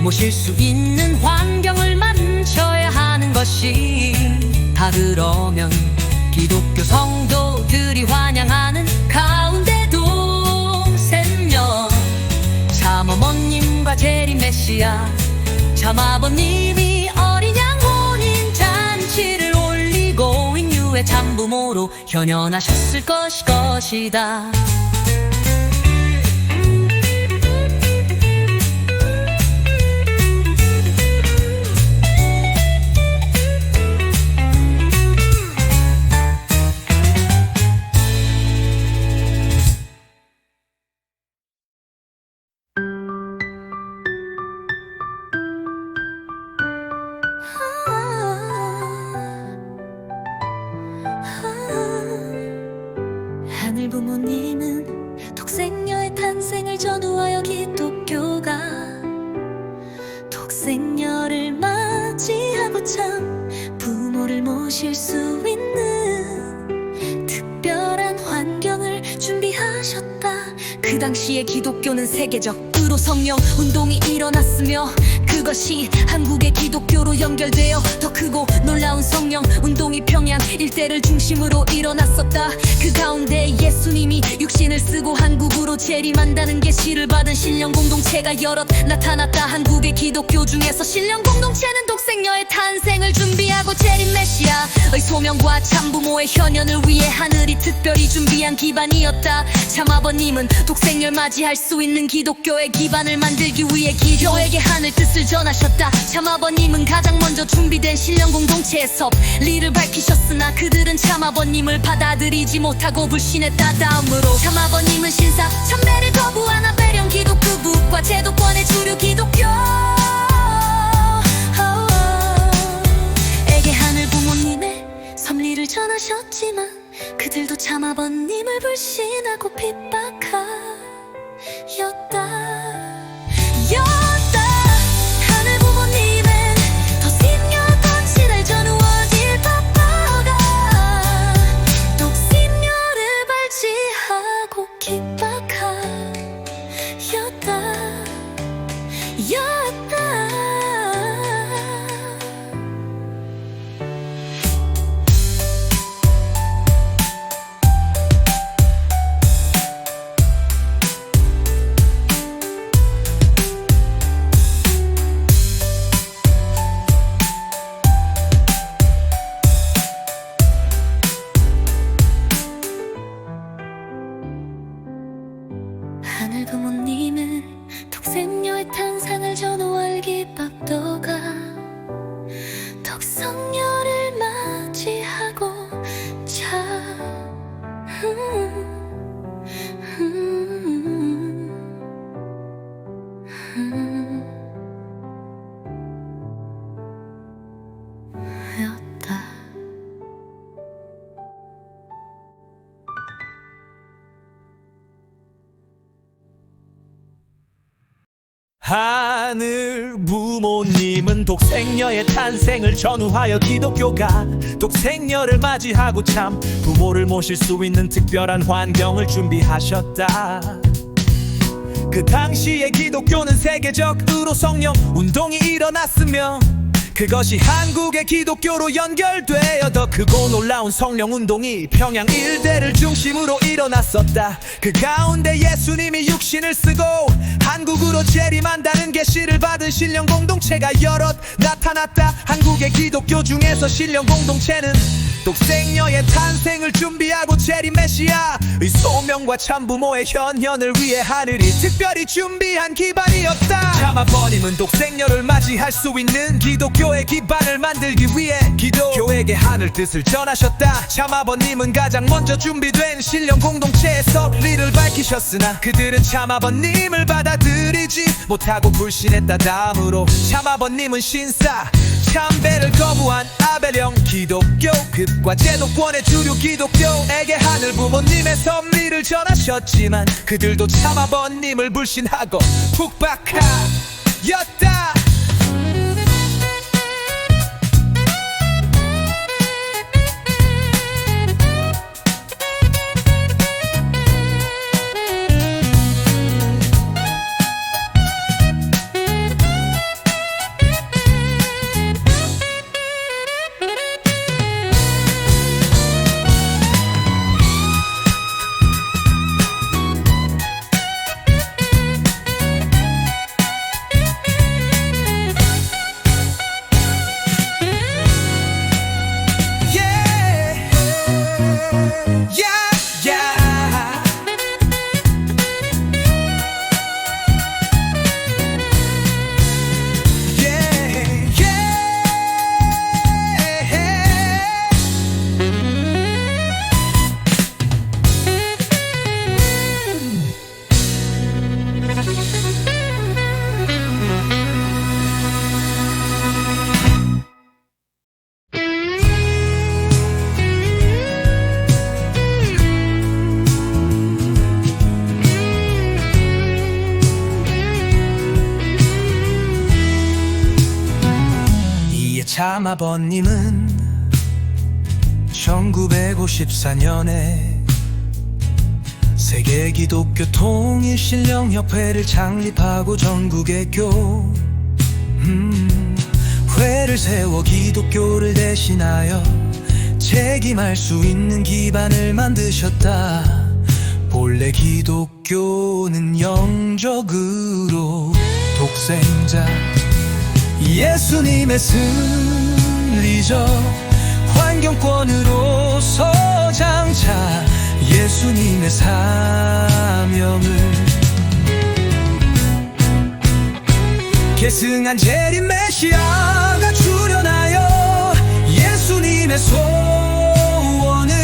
Speaker 2: 모실 수 있는 환경을 만드셔야 하는 것이 다. 그러면 기독교 성도들이 환영하는 가운데 독생녀 참어머님과 재림 메시아 참아버님이 어린 양 혼인 잔치를 올리고 인류의 참부모로 현현하셨을 것이다.
Speaker 5: 하늘 부모님은 기독교가 독생녀를 맞이하고 참 부모를 모실 수 있는 특별한 환경을 준비하셨다.
Speaker 2: 그 당시에 기독교는 세계적으로 성령 운동이 일어났으며 그것이 한국의 기독교로 연결되어 더 크고 놀라운 성령 운동이 평양 일대를 중심으로 일어났었다. 그 가운데 예수님이 육신을 쓰고 한국으로 재림한다는 계시를 받은 신령 공동체가 여럿 나타났다. 한국의 기독교 중에서 신령 공동체는 독생녀의 탄생을 준비하고 재림 메시아의 소명과 참부모의 현현을 위해 하늘이 특별히 준비한 기반이었다. 참아버님은 독생녀를 맞이할 수 있는 기독교의 기반을 만들기 위해 기도에게 하늘 뜻을 전하셨다. 참아버님은 가장 먼저 준비된 신령 공동체의 섭리를 밝히셨으나 그들은 참아버님을 받아들이지 못하고 불신했다. 다음으로 참아버님은 신사 참배를 거부한 아베령 기독교 국가 제도권의 주류 기독교
Speaker 5: 에게 하늘 부모님의 섭리를 전하셨지만 그들도 참아버님을 불신하고 핍박하였다. 하늘 부모님은 독생녀 통치를 전후하길 바빠가 독생녀를 발치하고 핍박하였다. 하늘 부모님은 독생녀의 탄생을 전후할 기밥도가 독성녀를 맞이하고 였다.
Speaker 6: 하늘 부모님은 독생녀의 탄생을 전후하여 기독교가 독생녀를 맞이하고 참 부모를 모실 수 있는 특별한 환경을 준비하셨다. 그 당시에 기독교는 세계적으로 성령 운동이 일어났으며 그것이 한국의 기독교로 연결되어 더 크고 놀라운 성령 운동이 평양 일대를 중심으로 일어났었다. 그 가운데 예수님이 육신을 쓰고 한국으로 재림한다는 계시를 받은 신령 공동체가 여럿 나타났다. 한국의 기독교 중에서 신령 공동체는 독생녀의 탄생을 준비하고 재림 메시아의 소명과 참부모의 현현을 위해 하늘이 특별히 준비한 기반이었다. 참아버님은 독생녀를 맞이할 수 있는 기독교의 기반을 만들기 위해 기도교에게 하늘 뜻을 전하셨다. 참아버님은 가장 먼저 준비된 신령 공동체의 섭리를 밝히셨으나 그들은 참아버님을 받아들이지 못하고 불신했다. 다음으로 참아버님은 신사 참배를 거부한 아벨령 기독교 극과 제도권의 주류 기독교에게 하늘 부모님의 섭리를 전하셨지만 그들도 참아버님을 불신하고 핍박하였다.
Speaker 4: 참아버님은 1954년에 세계 기독교 통일 신령협회를 창립하고 전국의 교회를 세워 기독교를 대신하여 책임할 수 있는 기반을 만드셨다. 본래 기독교는 영적으로 독생자 예수님의 승리적 환경권으로서 장차 예수님의 사명을 계승한 재림 메시아가 출현하여 예수님의 소원을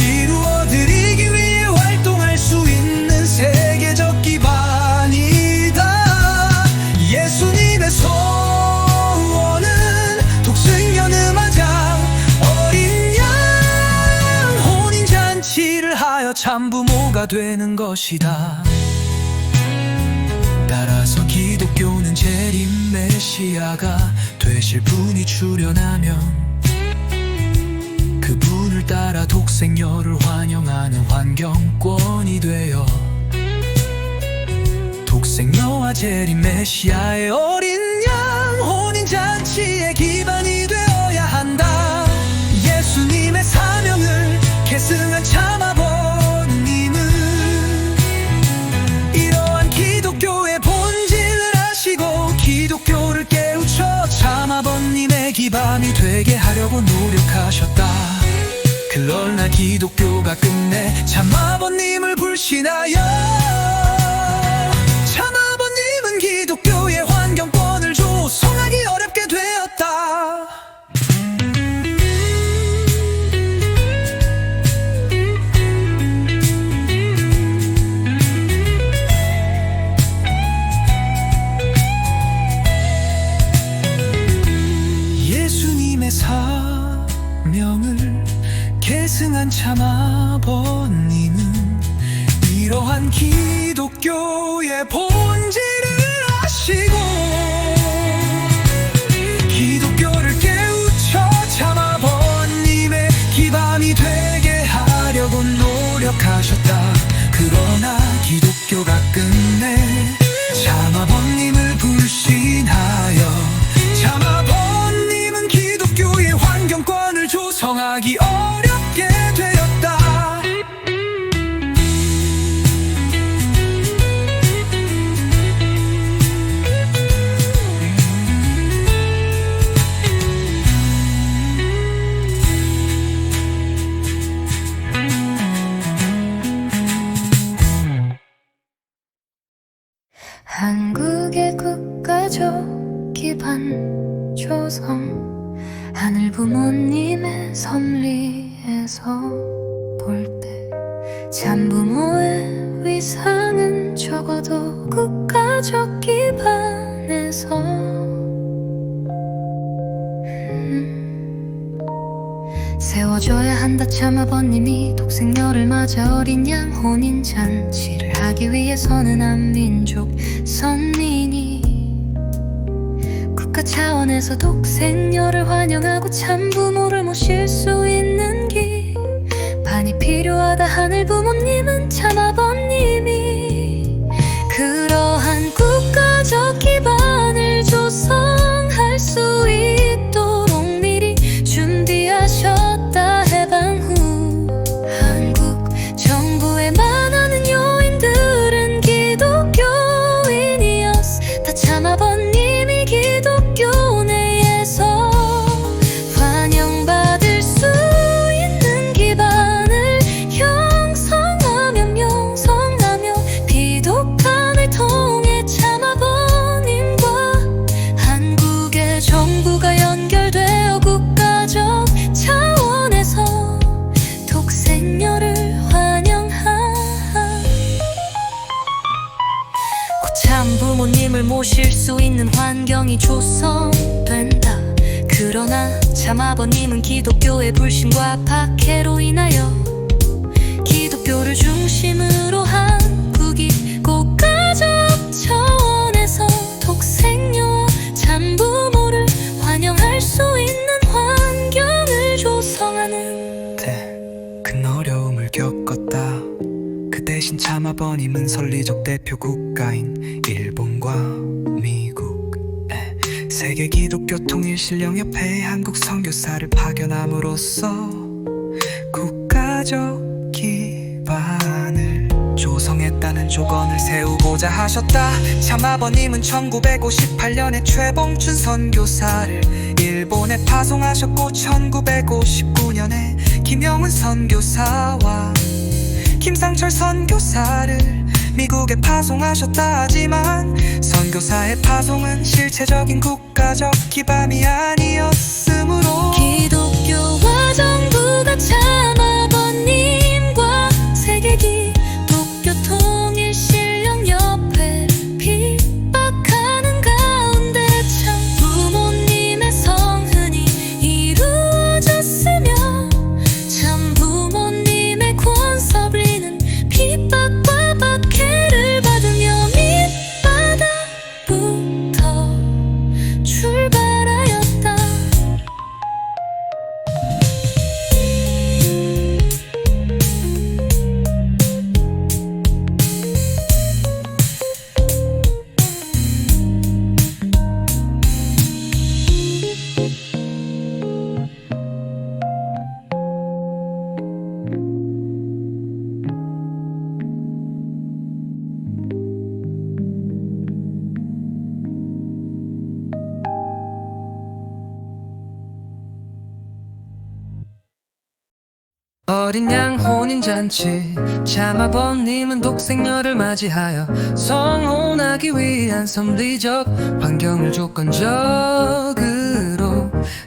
Speaker 4: 이루어드리기 위해 활동할 수 있는 세계적 기반이다. 예수님의 소원은 독생녀 음화장 어린 양 혼인잔치를 하여 참부모가 되는 것이다. 따라서 기독교는 재림 메시아가 되실 분이 출현하면 그분을 따라 독생녀를 환영하는 환경권이 되어 독생녀와 재림 메시아의 어린 양 혼인잔치의 기반이 되어야 한다. 예수님의 사명을 계승한 참아버님은 이러한 기독교의 본질을 아시고 기독교를 깨우쳐 참아버님의 기반이 되게 하려고 노력하셨다. 그러나 기독교가 끝내 참아버님을 불신하여 참아버님은 기독교의 환경권을 조성하기 어렵게 되었다. 예수님의 사명을 계승한 참아버님은 이러한 기독교의 본질을 아시고 기독교를 깨우쳐 참아버님의 기반이 되게 하려고 노력하셨다. 그러나 기독교가 끝내 참아버님을 불신하여 참아버님은 기독교의 환경권을 조성하기 어렵게 되었다.
Speaker 5: 한국의 국가적 기반 조성 하늘 부모님의 섭리에서 볼 때 참부모의 위상은 적어도 국가적 기반에서 세워줘야 한다. 참아버님이 독생녀를 맞아 어린 양 혼인잔치를 하기 위해서는 한민족 선민이 국가 차원에서 독생녀를 환영하고 참부모를 모실 수 있는 기반이 필요하다. 하늘 부모님은 참아버님이 그러한 국가적 기반을 조성할 수 있도록 미리 준비하셨다. 해방 후 한국 정부에 많은 요인들은 기독교인이었어. 다 참아버님이 기독교 내에서 환영받을 수 있는 기반을 형성하며 명성하며 비독함을 통해 참아버님과 한국의 정부가 연결되어 국가적 차원에서 독생녀를 환영한 곧 참부모님을 모실 수 있는 환경이 조성된다. 그러나 참아버님은 기독교의 불신과 박해로 인하여 기독교를 중심으로 한국이 국가적 차원에서 독생녀와 참부모를 환영할 수
Speaker 1: 부모님은 선리적 대표 국가인 일본과 미국, 세계 기독교 통일 신령협회에 한국 선교사를 파견함으로써 국가적 기반을 조성했다는 조건을 세우고자 하셨다. 참 아버님은 1958년에 최봉춘 선교사를 일본에 파송하셨고 1959년에 김영훈 선교사와 김상철 선교사를 미국에 파송하셨다. 하지만 선교사의 파송은 실체적인 국가적 기반이 아니었으므로
Speaker 3: 기독교와 정부가 참아버님과 세계 기독교 통일 신령협회 핍박하는 가운데 참 부모님의 성흔이 이루어졌으며 참 부모님의 권섭리는 핍박과 박해를 받으며 밑바닥부터 출발하였다.
Speaker 1: 어린 양 혼인잔치 참 아버님은 독생녀를 맞이하여 성혼하기 위한 섭리적 환경을 조건적으로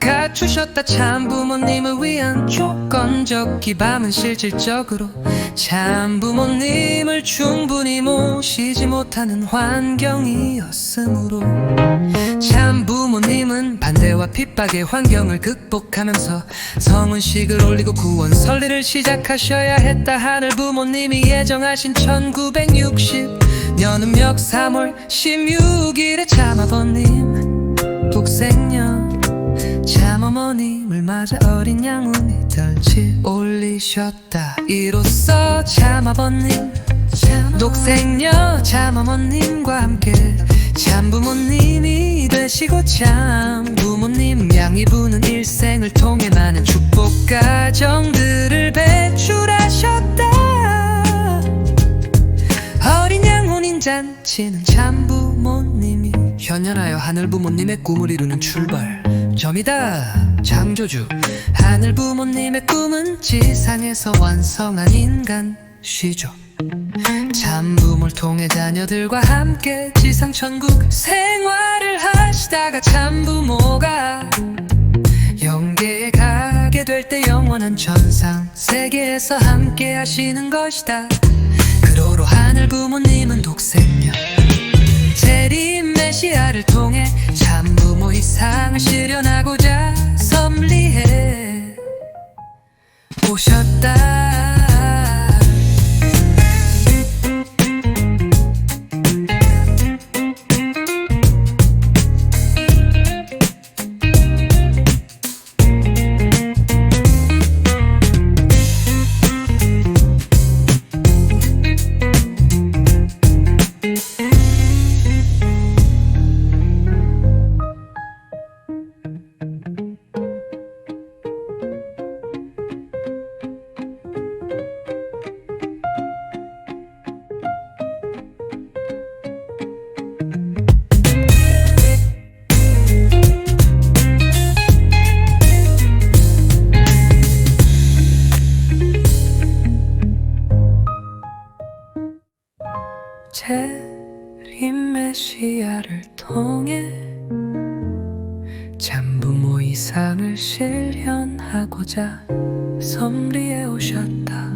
Speaker 1: 갖추셨다. 참 부모님을 위한 조건적 기반은 실질적으로 참 부모님을 충분히 모시지 못하는 환경이었으므로 참 부모님은 반대와 핍박의 환경을 극복하면서 성혼식을 올리고 구원 설리를 시작하셔야 했다. 하늘 부모님이 예정하신 1960년 음력 3월 16일에 참 아버님 독생녀 참 어머님을 맞아 어린 양운이 덜치 올리셨다. 이로써 참 아버님 독생녀 참 어머님과 함께 참 부모님이 되시고 참 부모님 양이분은 일생을 통해 많은 축복 가정들을 배출하셨다. 어린 양 혼인잔치는 참 부모님이 현현하여 하늘 부모님의 꿈을 이루는 출발점이다. 창조주 하늘 부모님의 꿈은 지상에서 완성한 인간 시조 참 부모를 통해 자녀들과 함께 지상 천국 생활을 하시다가 참 부모가 영계에 가게 될 때 영원한 천상 세계에서 함께 하시는 것이다. 그러로 하늘 부모님은 독생녀 재림 메시아를 통해 참 부모 이상을 실현하고자 섭리해 오셨다. 재림 메시아를 통해 참 부모 이상을 실현하고자 섭리해 오셨다.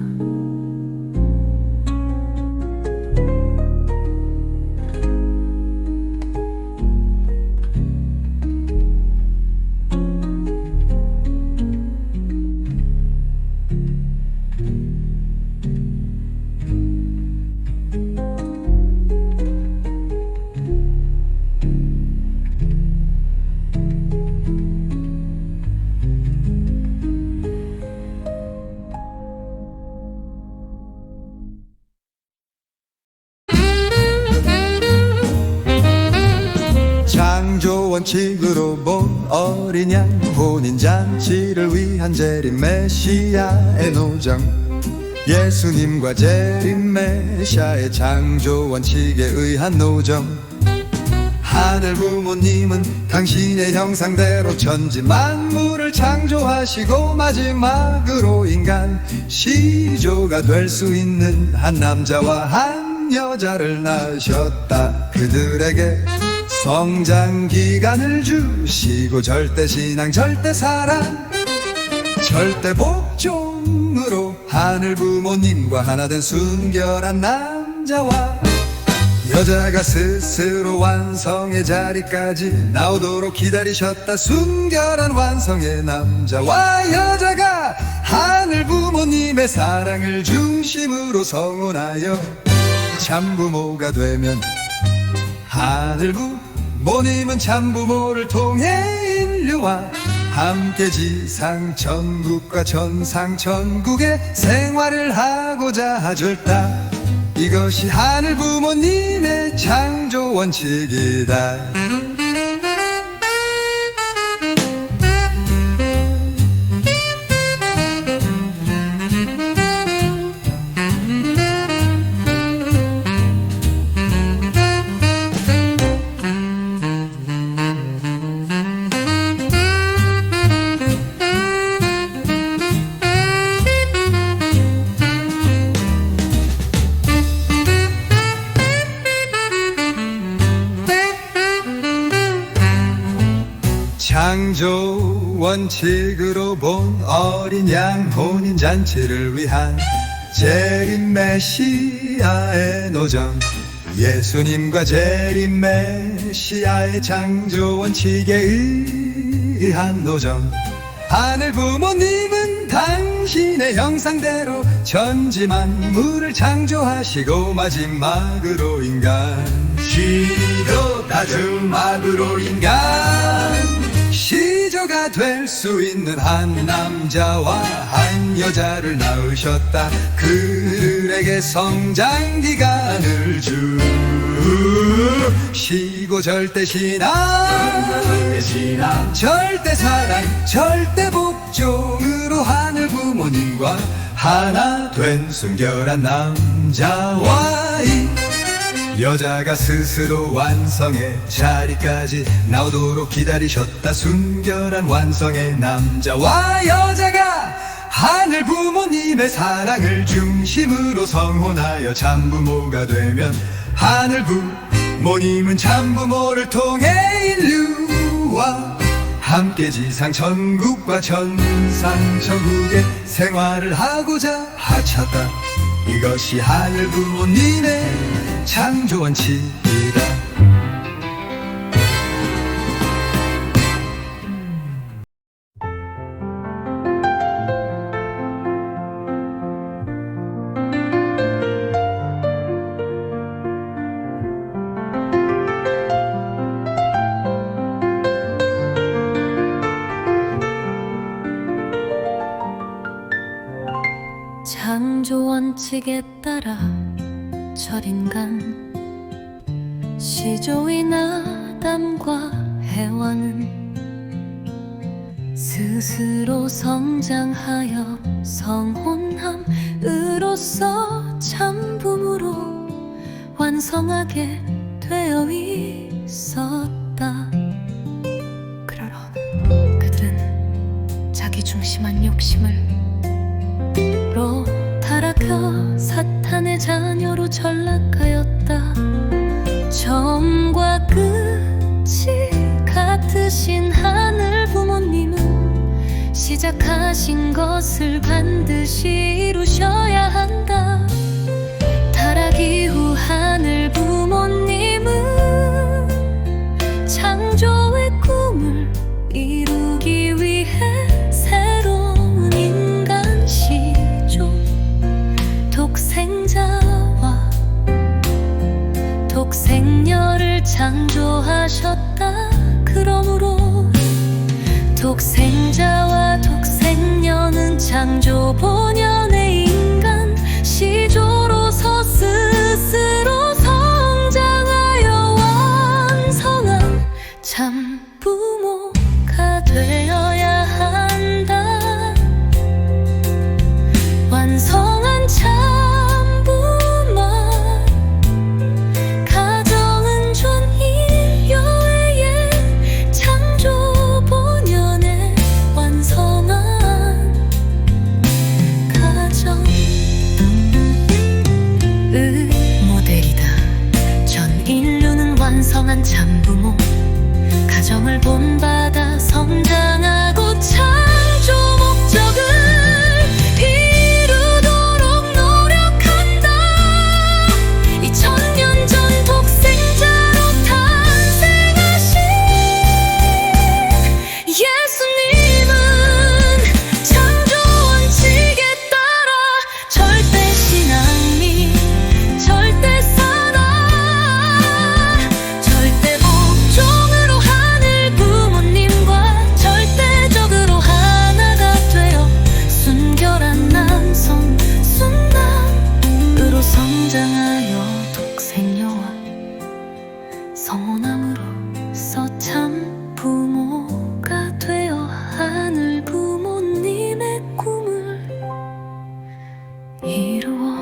Speaker 7: 원칙으로 본 어린 양 혼인잔치를 위한 재림 메시아의 노정 예수님과 재림 메시아의 창조 원칙에 의한 노정 하늘 부모님은 당신의 형상대로 천지 만물을 창조하시고 마지막으로 인간 시조가 될 수 있는 한 남자와 한 여자를 낳으셨다. 그들에게 성장 기간을 주시고 절대 신앙 절대 사랑 절대 복종으로 하늘 부모님과 하나 된 순결한 남자와 여자가 스스로 완성의 자리까지 나오도록 기다리셨다. 순결한 완성의 남자와 여자가 하늘 부모님의 사랑을 중심으로 성원하여 참부모가 되면 하늘 부모님은 참부모를 통해 인류와 함께 지상 천국과 천상 천국의 생활을 하고자 하셨다. 이것이 하늘 부모님의 창조 원칙이다. 창조 원칙으로 본 어린 양 혼인잔치를 위한 재림 메시아의 노정 예수님과 재림 메시아의 창조 원칙에 의한 노정 하늘 부모님은 당신의 형상대로 천지 만물을 창조하시고 마지막으로 인간 시조 마지막으로 인간 시조가 될 수 있는 한 남자와 한 여자를 낳으셨다. 그들에게 성장 기간을 주시고 절대 신앙 절대 사랑 절대 복종으로 하늘 부모님과 하나 된 순결한 남자와 이 여자가 스스로 완성의 자리까지 나오도록 기다리셨다. 순결한 완성의 남자와 여자가 하늘 부모님의 사랑을 중심으로 성혼하여 참부모가 되면 하늘 부모님은 참부모를 통해 인류와 함께 지상 천국과 천상 천국의 생활을 하고자 하셨다. 이것이 하늘 부모님의 창조 원칙이다.
Speaker 3: 창조 원칙에 따라 철인간 시조인 아담과 해와는 스스로 성장하여 성혼함으로써 참부모로 완성하게 되어 있었다. 그러나 그들은 자기 중심한 욕심으로 타락하여 사탄의 자녀로 전락하였다. 처음과 끝이 같으신 하늘 부모님은 시작하신 것을 반드시 이루셔야 한다. 타락 이후 하늘 부모님은 창조의 꿈을 이루기 위해 새로운 인간 시조 독생자와 독생녀를 창조하셨다. 그러므로 독생자와 독생녀는 창조 본연의 인간 시조로서 스스로 성장하여 완성한 참
Speaker 5: 완성한 참부모 가정을 본받아 성장하고 창조 목적을 이루도록 노력한다 2000년 전 독생자로 탄생하신 예수님은 창조 원칙에 따라 절대 신앙미 절대 사랑 절대 복종으로 하늘 부모님과 절대적으로 하나가 되어 순결한 남성 순남으로 성장하여 독생녀와 성혼함으로써 참 부모가 되어 하늘 부모님의 꿈을 이루어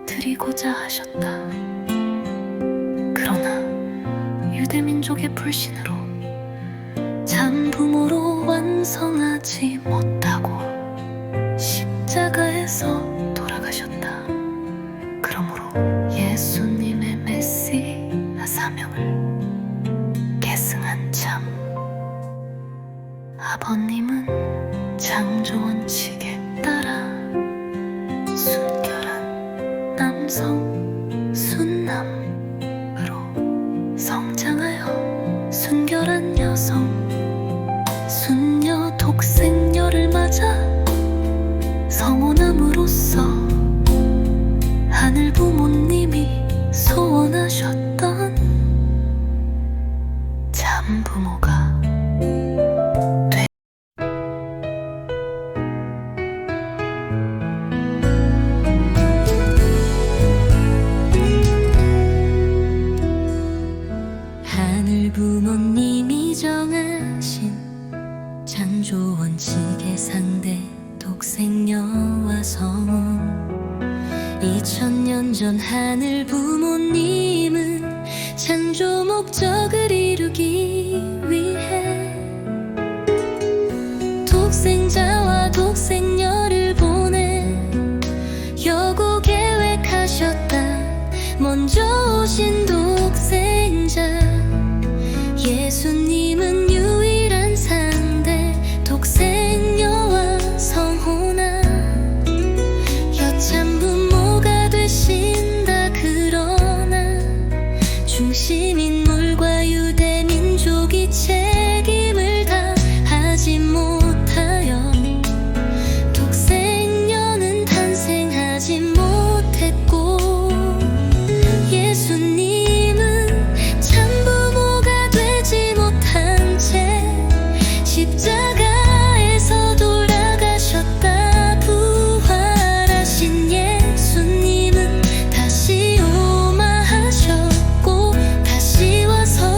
Speaker 5: 드리고자 하셨다. 그러나 유대민족의 불신으로 참 부모로 완성하지 못하고 십자가에서 돌아가셨다. 그러므로 예수님의 메시아 사명을 계승한 참 아버님은 창조 원칙에 따라 순결한 남성 순남으로 성장하여 순결한 여성 순녀 독생녀를 맞아 성혼함으로써 하늘 부모님이 소원하셨던 참 부모가 하늘 부모님이 정하신 창조 원칙의 상대 독생녀와 성혼 2000년 전 하늘 부모님은 창조 목적을 이루기 위해 독생자와 독생녀를 보내 여고 계획하셨다. 먼저 오신 독생자 예수님은 유일한 상대 독생녀와 성혼한 여참 부모가 되신다. 그러나 중심 인물과 유대 민족이 책임을 다하지 못하여 독생녀는 탄생하지 못했고 예수님은 참부모가 되지 못한 채 십자가에서 돌아가셨다. 부활하신 예수님은 다시 오마하셨고 다시 와서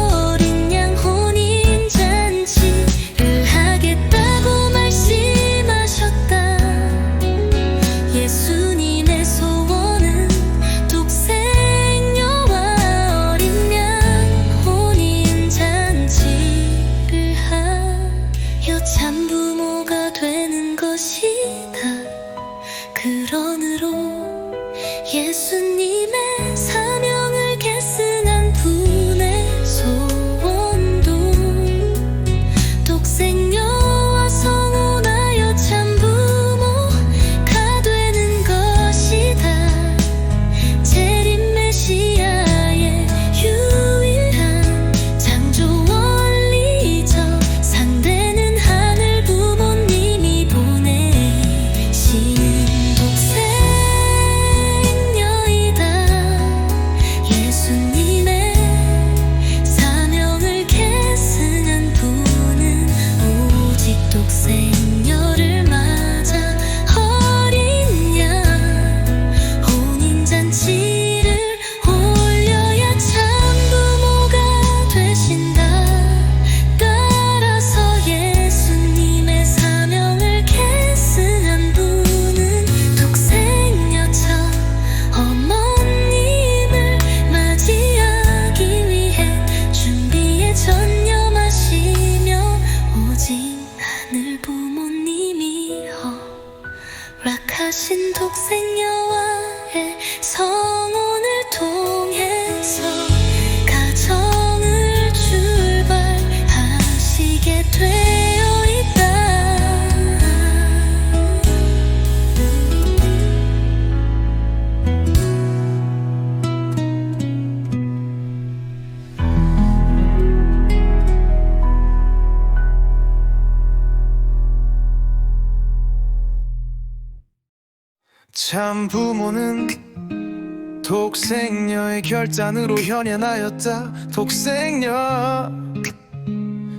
Speaker 4: 참 부모는 독생녀의 결단으로 현현하였다. 독생녀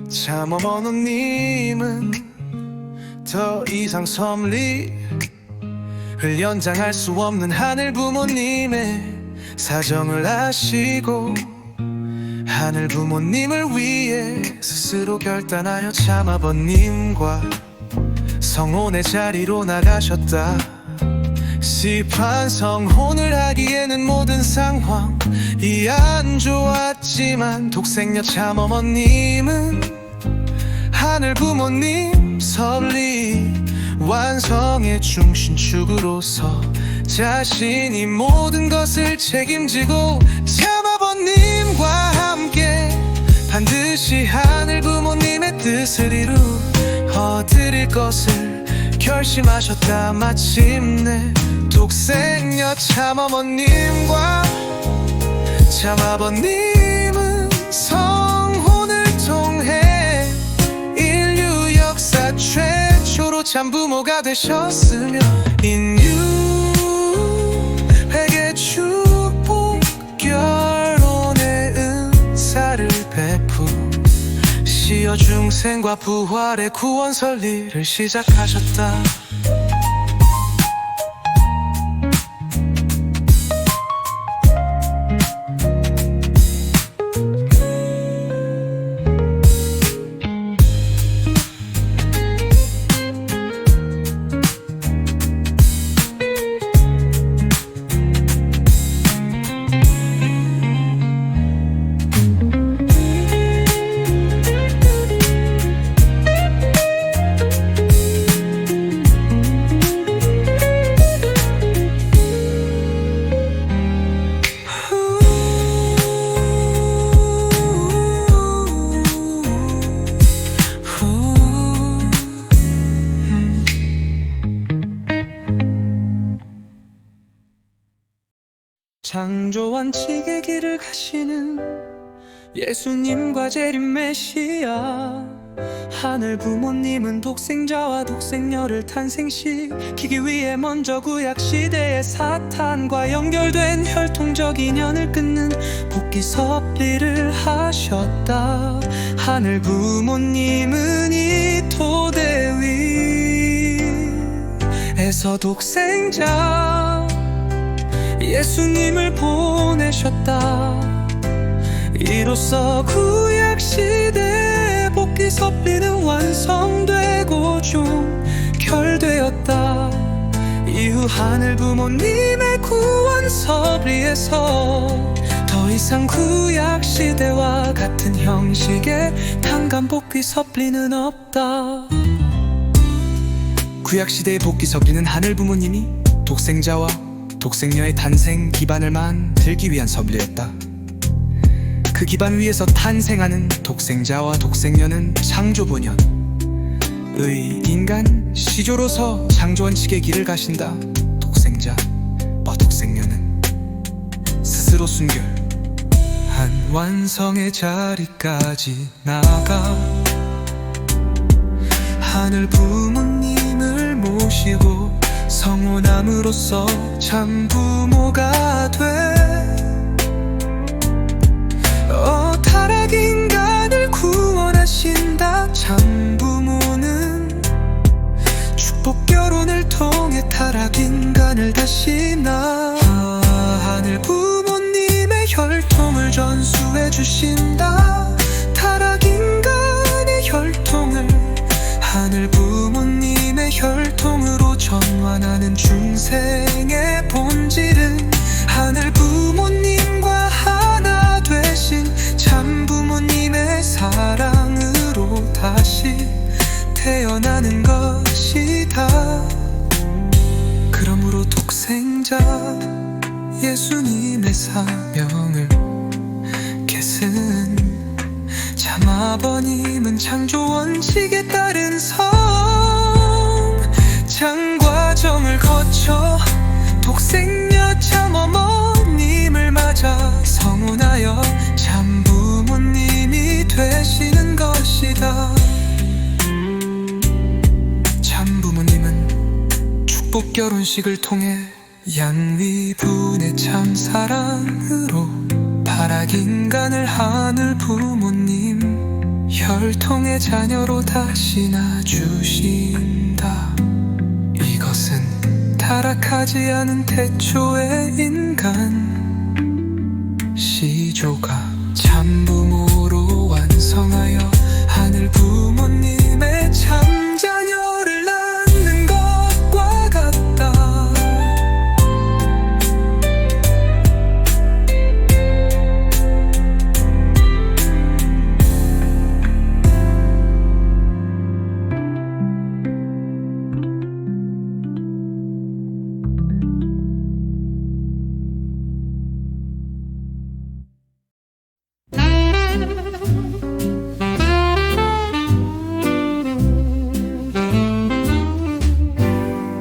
Speaker 4: 참 어머님은 더 이상 섭리를 연장할 수 없는 하늘 부모님의 사정을 아시고 하늘 부모님을 위해 스스로 결단하여 참 아버님과 성혼의 자리로 나가셨다. 시판 성혼을 하기에는 모든 상황이 안 좋았지만 독생녀 참 어머님은 하늘 부모님 섭리 완성의 중심축으로서 자신이 모든 것을 책임지고 참 아버님과 함께 반드시 하늘 부모님의 뜻을 이루어드릴 것을 결심하셨다. 마침내 독생녀 참 어머님과 참 아버님은 성혼을 통해 인류 역사 최초로 참 부모가 되셨으며 인류에게 축복 결혼의 은사를 베푸시어 중생과 부활의 구원 설리를 시작하셨다. 창조원칙의 길을 가시는 예수님과 재림 메시아 하늘 부모님은 독생자와 독생녀를 탄생시키기 위해 먼저 구약시대의 사탄과 연결된 혈통적 인연을 끊는 복귀 섭리를 하셨다. 하늘 부모님은 이 토대 위에서 독생자 예수님을 보내셨다. 이로써 구약시대의 복귀 섭리는 완성되고 종결되었다. 이후 하늘 부모님의 구원 섭리에서 더 이상 구약시대와 같은 형식의 단감 복귀 섭리는 없다. 구약시대의 복귀 섭리는 하늘 부모님이 독생자와 독생녀의 탄생 기반을 만들기 위한 섭리였다. 그 기반 위에서 탄생하는 독생자와 독생녀는 창조 본연의 인간 시조로서 창조원칙의 길을 가신다. 독생자와 독생녀는 스스로 순결한 완성의 자리까지 나아가 하늘 부모님을 모시고 성혼함으로써 참 부모가 돼 타락 인간을 구원하신다. 참 부모는 축복 결혼을 통해 타락 인간을 다시 낳아 하늘 부모님의 혈통을 전수해 주신다. 타락 인간의 혈통을 하늘 부모님의 혈통으로 전환하는 중생의 본질은 하늘 부모님과 하나 되신 참 부모님의 사랑으로 다시 태어나는 것이다. 그러므로 독생자 예수님의 사명을 깨쓰는 참 아버님은 창조 원칙에 따른 성장 과정을 거쳐 독생녀 참 어머님을 맞아 성혼하여 참 부모님이 되시는 것이다. 참 부모님은 축복 결혼식을 통해
Speaker 1: 양위분의 참사랑으로 타락인간을 하늘 부모님 혈통의 자녀로 다시 낳아주신다. 이것은 타락하지 않은 태초의 인간 시조가 참부모로 완성하여 하늘 부모님의 참자녀를 낳는 것과 같다.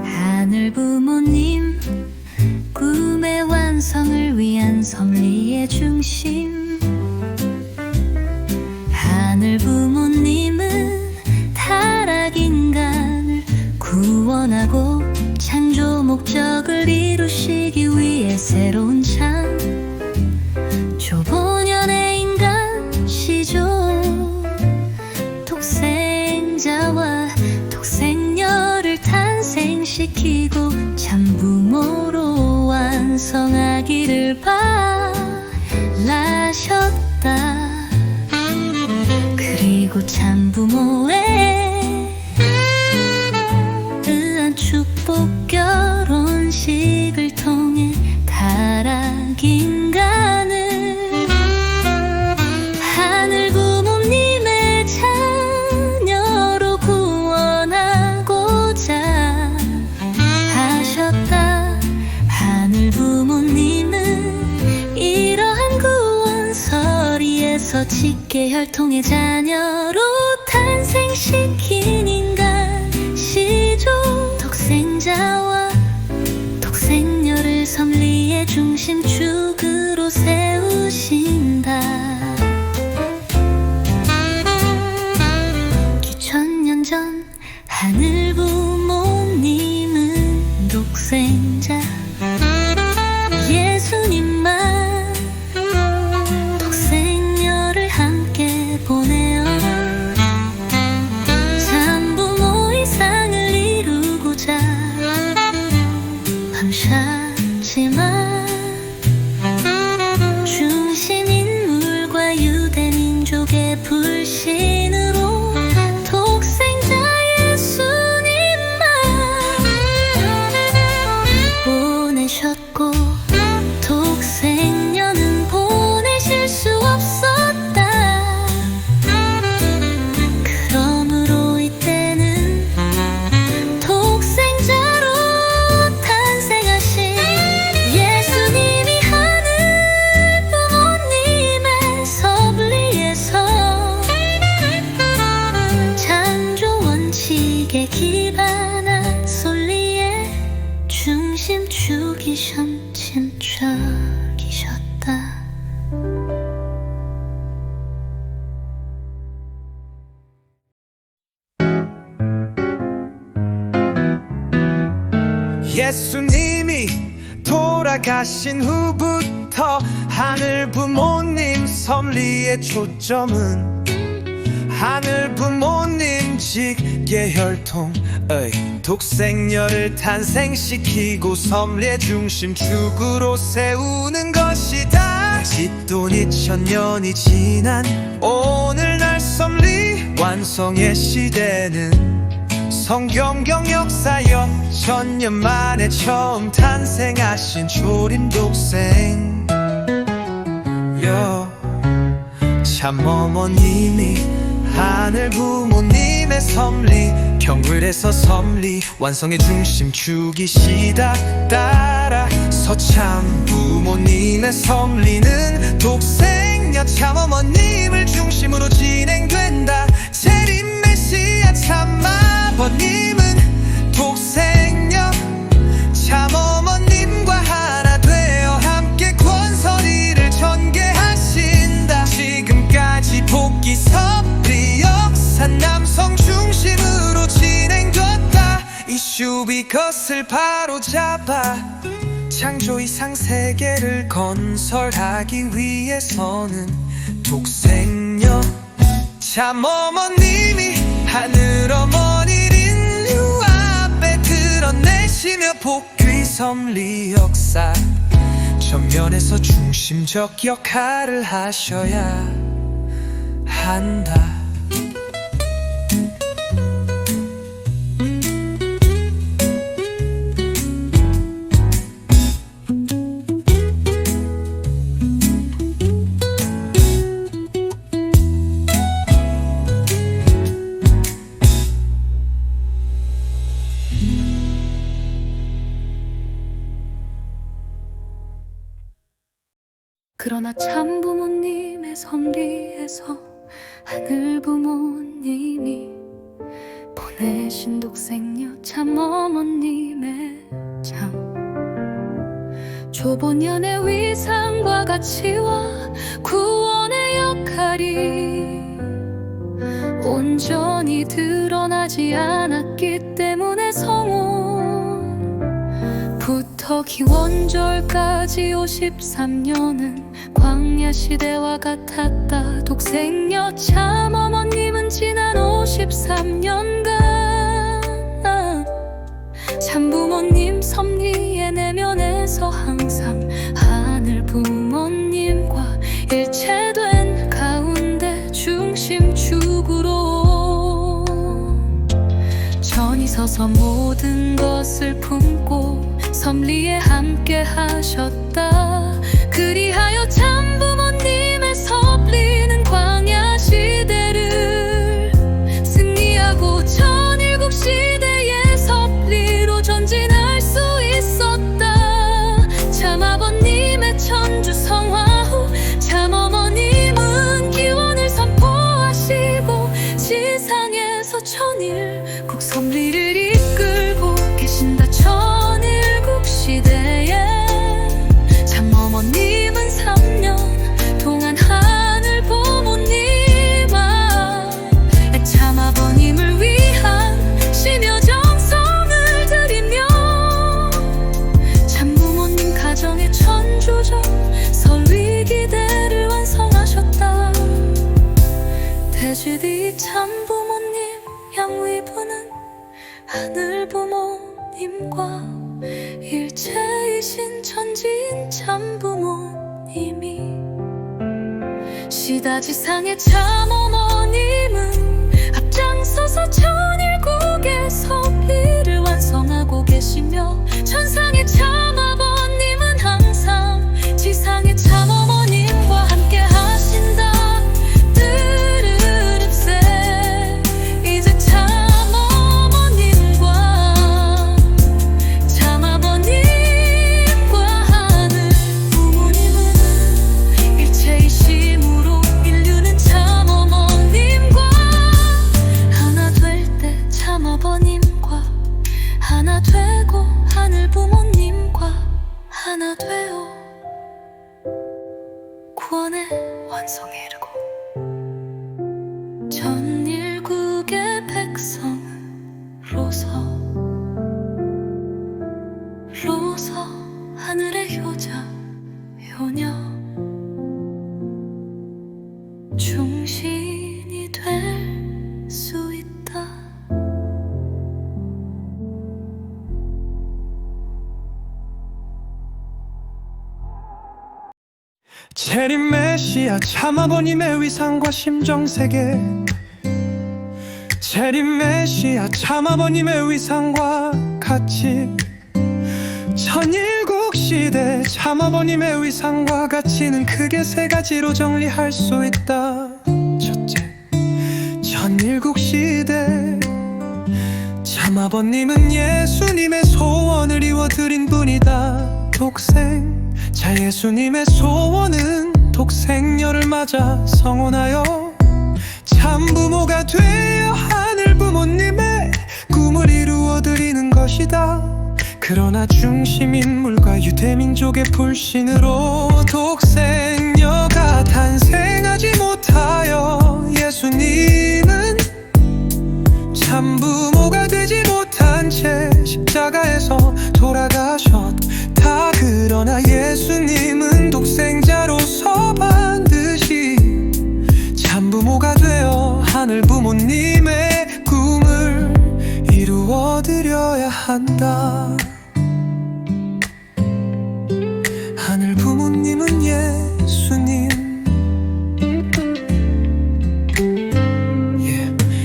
Speaker 3: 하늘 부모님 꿈의 완성을 위한 섭리의 중심. 하늘 부모님은 타락 인간을 구원하고 창조 목적을 이루시기 위해 새로운 창 초본연의 인간 시조 독생자와 독생녀를 탄생시키고 참부모로 완성하기를 바라셨다. 그리고 참부모의 의한 축복 결혼식을 통해 타락 인간을 하늘 부모님의 자녀로 구원하고자 하셨다. 하늘 부모님은 이러한 구원서리에서 직계 혈통의 자녀로 탄생시킨 인간 시조 독생자와 독생녀를 섭리의 중심축으로 세우신다. 기천년 전 하늘 부모님은 독생자 예수님만 독생녀를 함께 보내어 참부모의 상을 이루고자 하셨지만 중심 인물과 유대 민족의 불신으로 독생자 예수님만 보내셨고 독생녀는 보내실 수 없었다. 그러므로 이때는 독생자로 탄생하신 예수님이 하늘 부모님의 섭리에서 창조 원칙에 기반한 솔리의 중심축이셨다.
Speaker 6: 예수님이 돌아가신 후부터 하늘 부모님 섭리의 초점은 하늘 부모님 직계 혈통의 독생녀를 탄생시키고 섭리의 중심축으로 세우는 것이다. 짓돈 2000년이 지난 오늘날 섭리 완성의 시대는 성경경 역사여 천년 만에 처음 탄생하신 초림 독생여 참어머님이 하늘 부모님의 섭리 경을에서 섭리 완성의 중심축이시다. 따라서 참 부모님의 섭리는 독생녀 참어머님을 중심으로 진행된다. 재림 메시아 참아버님은 독생녀 참어머님과 하나 되어 함께 권서리를 전개하신다. 지금까지 복귀 섭리 역사 남성 중심으로 진행됐다. 이슈비 것을 바로잡아
Speaker 1: 창조 이상 세계를 건설하기 위해서는 독생녀 참어머님이 하늘어머니를 인류 앞에 드러내시며 복귀 섭리 역사 전면에서 중심적 역할을 하셔야 한다.
Speaker 3: 그러나 참 부모님의 섭리에서 하늘 부모님이 보내신 독생녀 참 어머님의 참 조본연의 위상과 가치와 구원의 역할이 온전히 드러나지 않았기 때문에 성원부터 기원절까지 53년은 광야 시대와 같았다. 독생녀 참 어머님은 지난 53년간 참 부모님 섭리의 내면에서 항상 하늘 부모님과 일체된 가운데 중심축으로 전이 서서 모든 것을 품고 섭리에 함께 하셨다. 그리하여 참 부모님의 섭리는 광야 시대를 승리하고 전일국 시대의 섭리로 전진할 수 있었다. 참 아버님의 천주 성화 후 참 어머님은 기원을 선포하시고 지상에서 천일국 섭리를 이끌고 계신다. 천일국 시대에 참 어머님은 3년 동안 하늘 부모님아 참 아버님을 위한 심여 정성을 드리며 참 부모님 가정의 천주적 설리 기대를 완성하셨다. 대지디 참 부모님 양위부는 하늘 부모님과 일체이신 천지인 참 부모님이 시다지상의 참 어머님은 앞장서서 천일국의 섭리를 완성하고 계시며 천상의 참 아버님은 항상 지상의 참 어머님과 함께 하신다. 뜨르륵새 이제 참 어머님과 참 아버님과 하늘 부모님은 일체이심으로 인류는 참 어머님과 하나 될 때 참 아버님과 하나 되고 하늘 부모님과 하나 되어 구원의 완성에 이르고 전일국의 백성으로서 하늘의 효자 효녀 중심이 될 수 있다.
Speaker 1: 재림 메시아 참 아버님의 위상과 심정세계 재림 메시아 참 아버님의 위상과 가치 천일국 시대 참 아버님의 위상과 가치는 크게 세 가지로 정리할 수 있다. 첫째, 천일국 시대 참 아버님은 예수님의 소원을 이루어드린 분이다. 독생자 예수님의 소원은 독생녀를 맞아 성원하여 참 부모가 되어 하늘 부모님의 꿈을 이루어드리는 것이다. 그러나 중심 인물과 유대민족의 불신으로 독생녀가 탄생하지 못하여 예수님은 참 부모가 되지 못한 채 십자가에서 돌아가셨다. 그러나 예수님은 독생자로서 반드시 참부모가 되어 하늘 부모님의 꿈을 이루어드려야 한다. 하늘 부모님은 예수님.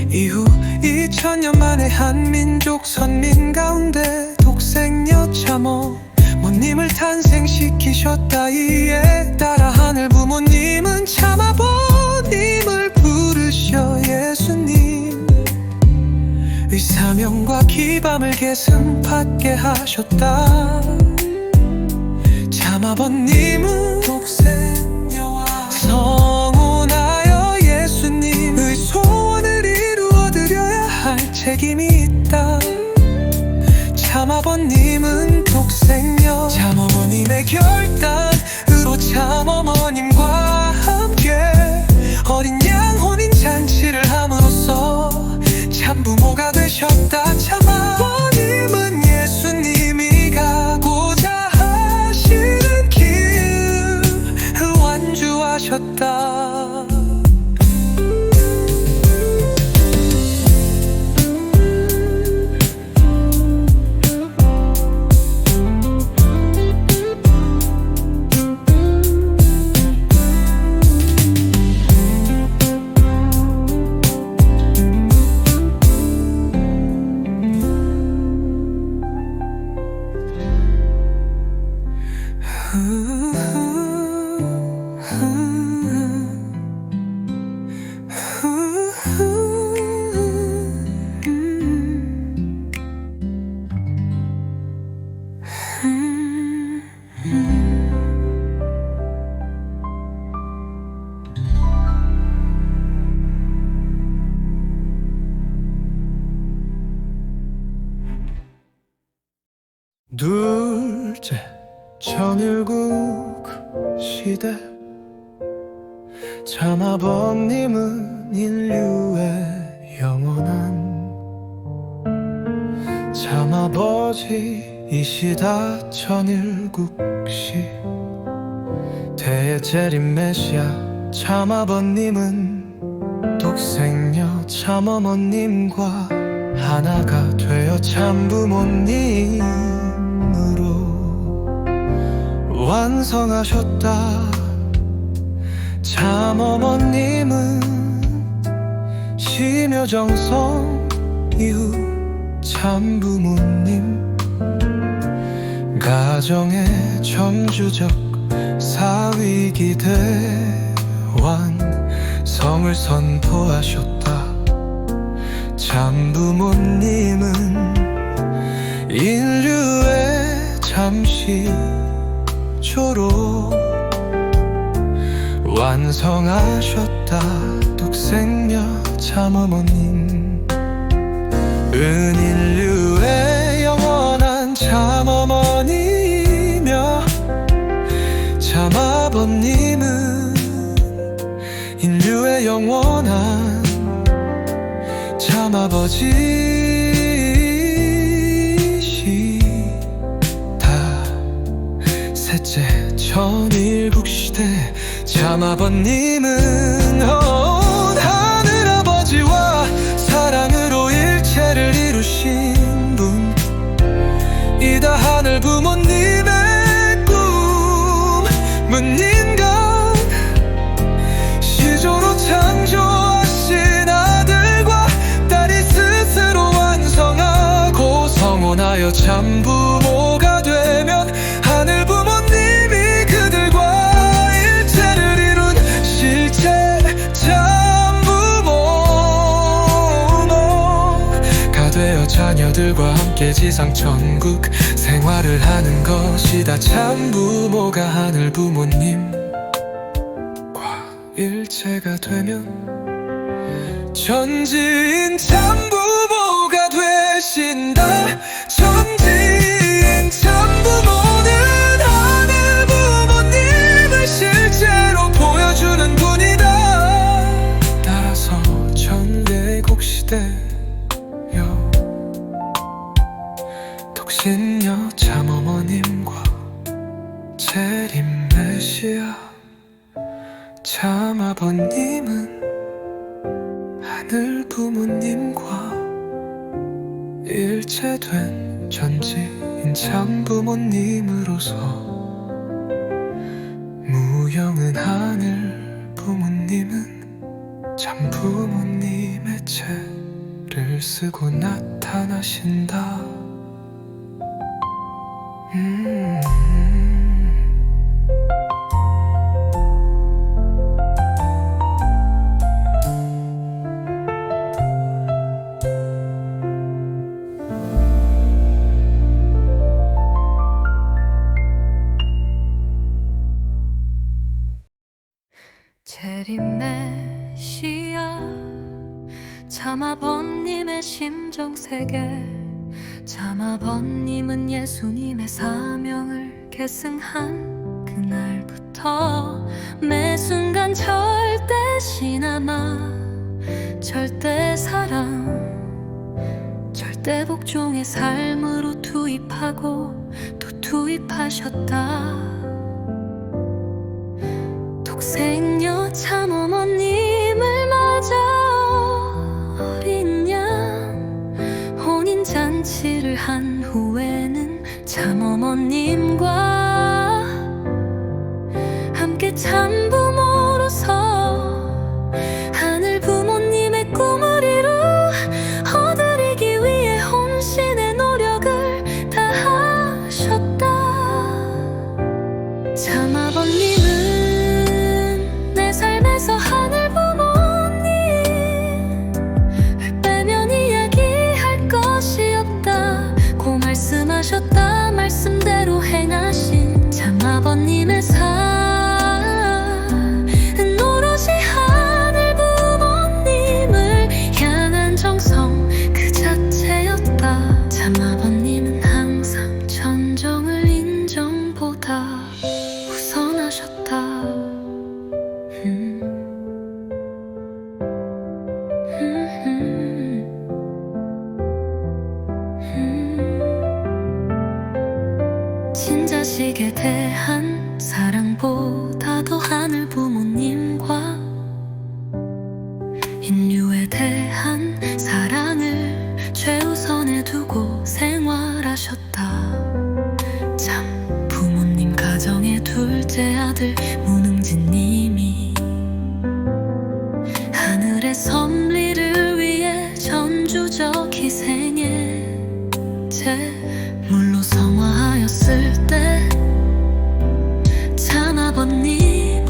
Speaker 1: 이후 2000년 만에 한민족 선민 가운데 독생녀 참어머님을 탄생시키셨다. 이에 따라 하늘 부모님은 참아버님을 부르셔 예수님의 사명과 기밤을 계승받게 하셨다. 참아버님은 독생녀와 성혼하여 예수님의 소원을 이루어드려야 할 책임이 있다. 참아버님은 독생녀 참어머님의 결단으로 참어머님과 함께 어린 양 혼인잔치를 함으로써 참부모가 되셨다. 참아버님은 예수님이 가고자 하시는 길을 완주하셨다.
Speaker 7: 둘째 천일국 시대 참아버님은 인류의 영원한 참아버지이시다. 천일국시 대재림 메시아 참아버님은 독생녀 참어머님과 하나가 되어 참부모님으로 완성하셨다. 참어머님은 심여정성 이후 참부모님 가정의 정주적 사위기대 완성을 선포하셨다. 참부모님은 인류의 잠시조로 완성하셨다. 독생녀 참어머님 은인류의 영원한 참어머니며 참아버님은 인류의 영원한 참아버지시다. 셋째 천일국시대 참아버님은 하늘아버지와 사랑으로 일체를 이루신 분이다. 하늘 부모님의 꿈은 인간 시조로 창조하신 아들과 딸이 스스로 완성하고 성혼하여 참부모가 되면 하늘 부모님이 그들과 일체를 이룬 실제 참부모가 되어 자녀들과 함께 지상천국 생활을 하는 것이다. 참부모가 하늘 부모님과 일체가 되면 전지인 참부모가 되신다. 전지인 참부모는 하늘 부모님을 실제로 보여주는 분이다. 따라서 천일국시대여 독신녀 참어머님과 부모님은 하늘 부모님과 일체된 전지인 참 부모님으로서 무형은 하늘 부모님은 참 부모님의 채를 쓰고 나타나신다.
Speaker 3: 재림메시아 참 아버님의 심정세계 참 아버님은 예수님의 사명을 계승한 그날부터 매 순간 절대 신앙아 절대 사랑 절대 복종의 삶으로 투입하고 또 투입하셨다. 독생녀 참 어머님을 맞아 어린 양 혼인잔치를 한 후에는 참 어머님과 함께 참 부모로서 하늘 부모님의 꿈을 이루 얻으리기 위해 혼신의 노력을 다하셨다. 참 아버님은 내 삶에서 하늘 부모님을 빼면 이야기할 것이 없다 고 말씀하셨다. 말씀대로 행하신 참 아버님의 삶은 오로지 하늘 부모님을 향한 정성 그 자체였다. 참 아버님은 항상 천정을 인정보다 우선하셨다. 친자식에 대한 사랑보다도 하늘 부모님과 인류에 대한 사랑을 최우선에 두고 생활하셨다. 참 부모님 가정의 둘째 아들 문흥진님이 하늘의 섭리를 위해 전주적 희생에 제물로 성화하였을 때 참 아버님은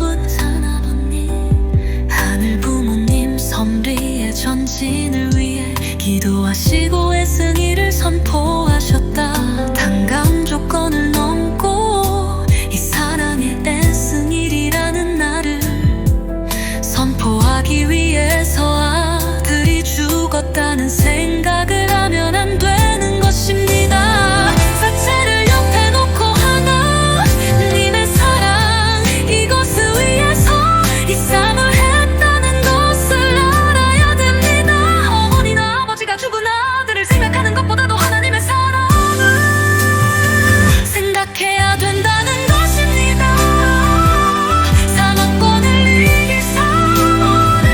Speaker 3: 하늘 부모님 섭리의 전진을 위해 기도하시고 애승일을 선포하셨다. 당강 조건을 넘고 이 사랑의 애승일이라는 날을 선포하기 위해서 아들이 죽었다는 생각을 하면 안 되는 것입니다. 사체를 옆에 놓고 하나님의 사랑 이것을 위해서 이 삶을 했다는 것을 알아야 됩니다. 어머니나 아버지가 죽은 아들을 생각하는 것보다도 하나님의 사랑을 생각해야 된다는 것입니다. 사망권을 이길 사모를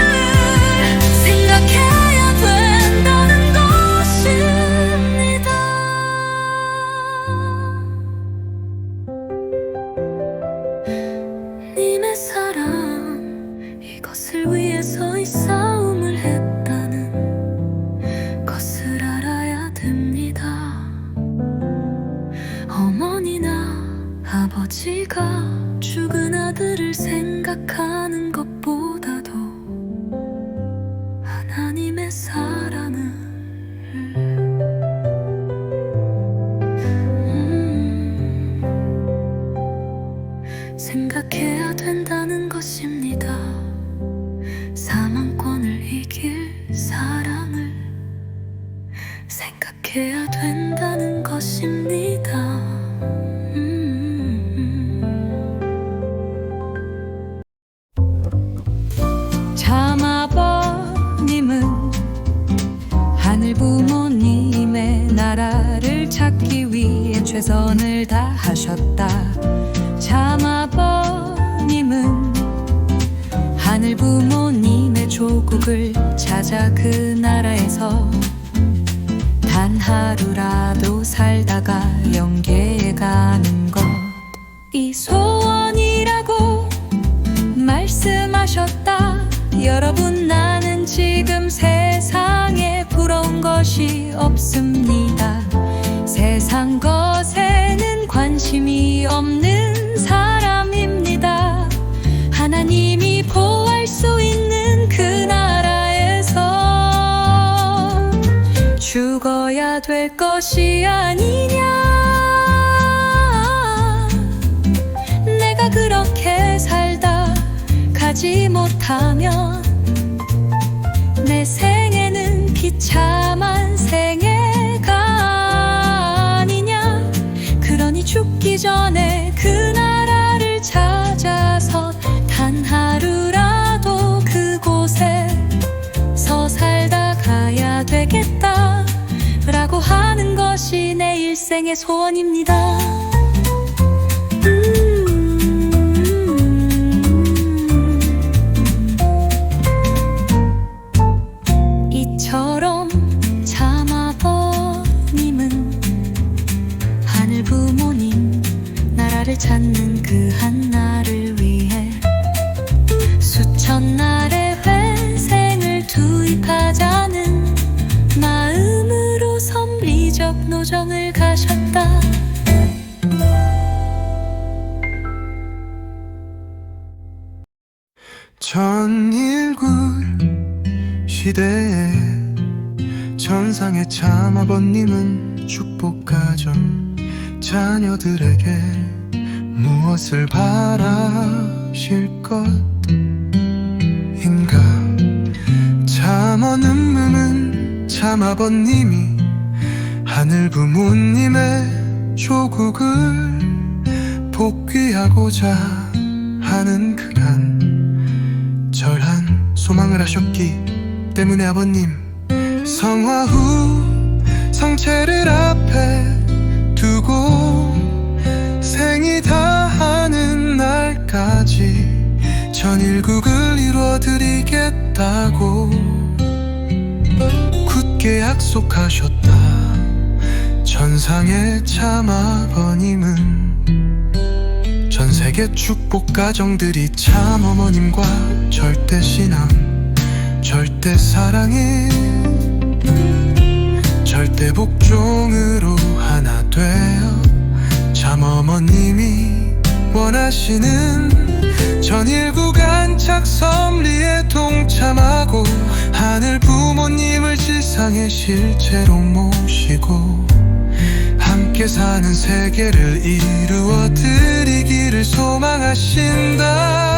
Speaker 3: 생각해야 된다는 것입니다. 님의 사랑 이것을 위해서 이 싸움을 했다는 것을 알아야 됩니다. 어머니나 아버지가 죽은 아들을 생각하는 것보다도 하나님의 사랑을 생각해야 된다는 것입니다. 사망권을 이길 사랑을 생각해야 된다는 것입니다. 참 아버님은 하늘 부모님의 나라를 찾기 위해 최선을 다하셨다. 참 아버님은 하늘 부모님 천국을 찾아 그 나라에서 단 하루라도 살다가 영계에 가는 것, 이 소원이라고 말씀하셨다. 여러분, 나는 지금 세상에 부러운 것이 없습니다. 세상 것에는 관심이 없는 사람입니다. 하나님이 보호할 수 있는 그 나라에서 죽어야 될 것이 아니냐. 내가 그렇게 살다 가지 못하면 내 생애는 비참한 생애가 아니냐. 그러니 죽기 전에 그 나라를 찾아서 단 하루라도 그곳에서 살다 가야 되겠다 라고 하는 것이 내 일생의 소원입니다. 이처럼 참 아버님은 하늘 부모님 나라를 찾는 그 한나를 위해 수천 날의 회생을 투입하자는 마음으로 섭리적 노정을 가셨다.
Speaker 7: 전일국 시대에 천상의 참아버님은 축복가정 자녀들에게 무엇을 바라실 것인가. 참언음음은 참아버님이 하늘 부모님의 조국을 복귀하고자 하는 그간 절한 소망을 하셨기 때문에 아버님, 성화 후 성체를 앞에 두고 생이 다하는 날까지 전일국을 이루어드리겠다고 굳게 약속하셨다. 천상의 참아버님은 전세계 축복 가정들이 참어머님과 절대 신앙, 절대 사랑인 절대 복종으로 하나 되어 참어머님이 원하시는 전일국 안착 섭리에 동참하고 하늘 부모님을 지상에 실제로 모시고 함께 사는 세계를 이루어 드리기를 소망하신다.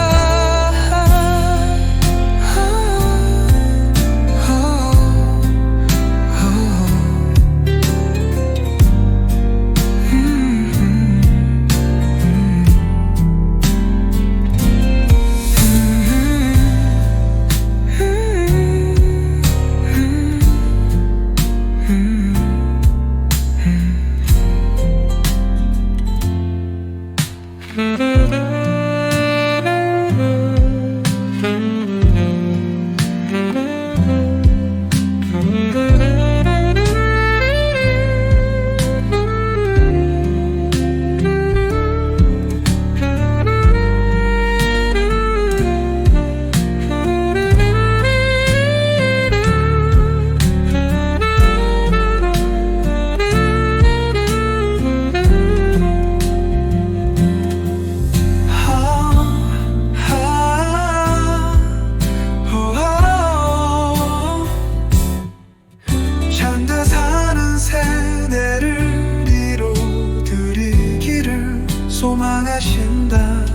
Speaker 7: 소망하신다.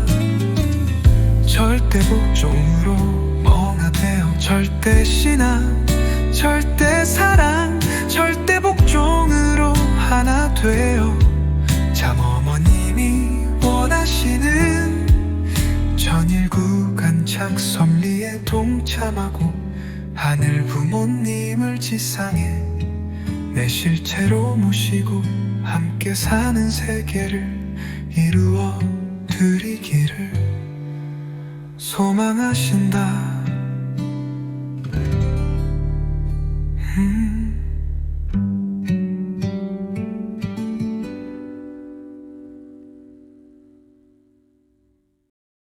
Speaker 7: 절대 복종으로 멍하되어 절대 신앙, 절대 사랑, 절대 복종으로 하나 되어 참어머님이 원하시는 전일국 안착 섭리에 동참하고 하늘 부모님을 지상에 내 실체로 모시고 함께 사는 세계를 이루어 드리기를 소망하신다.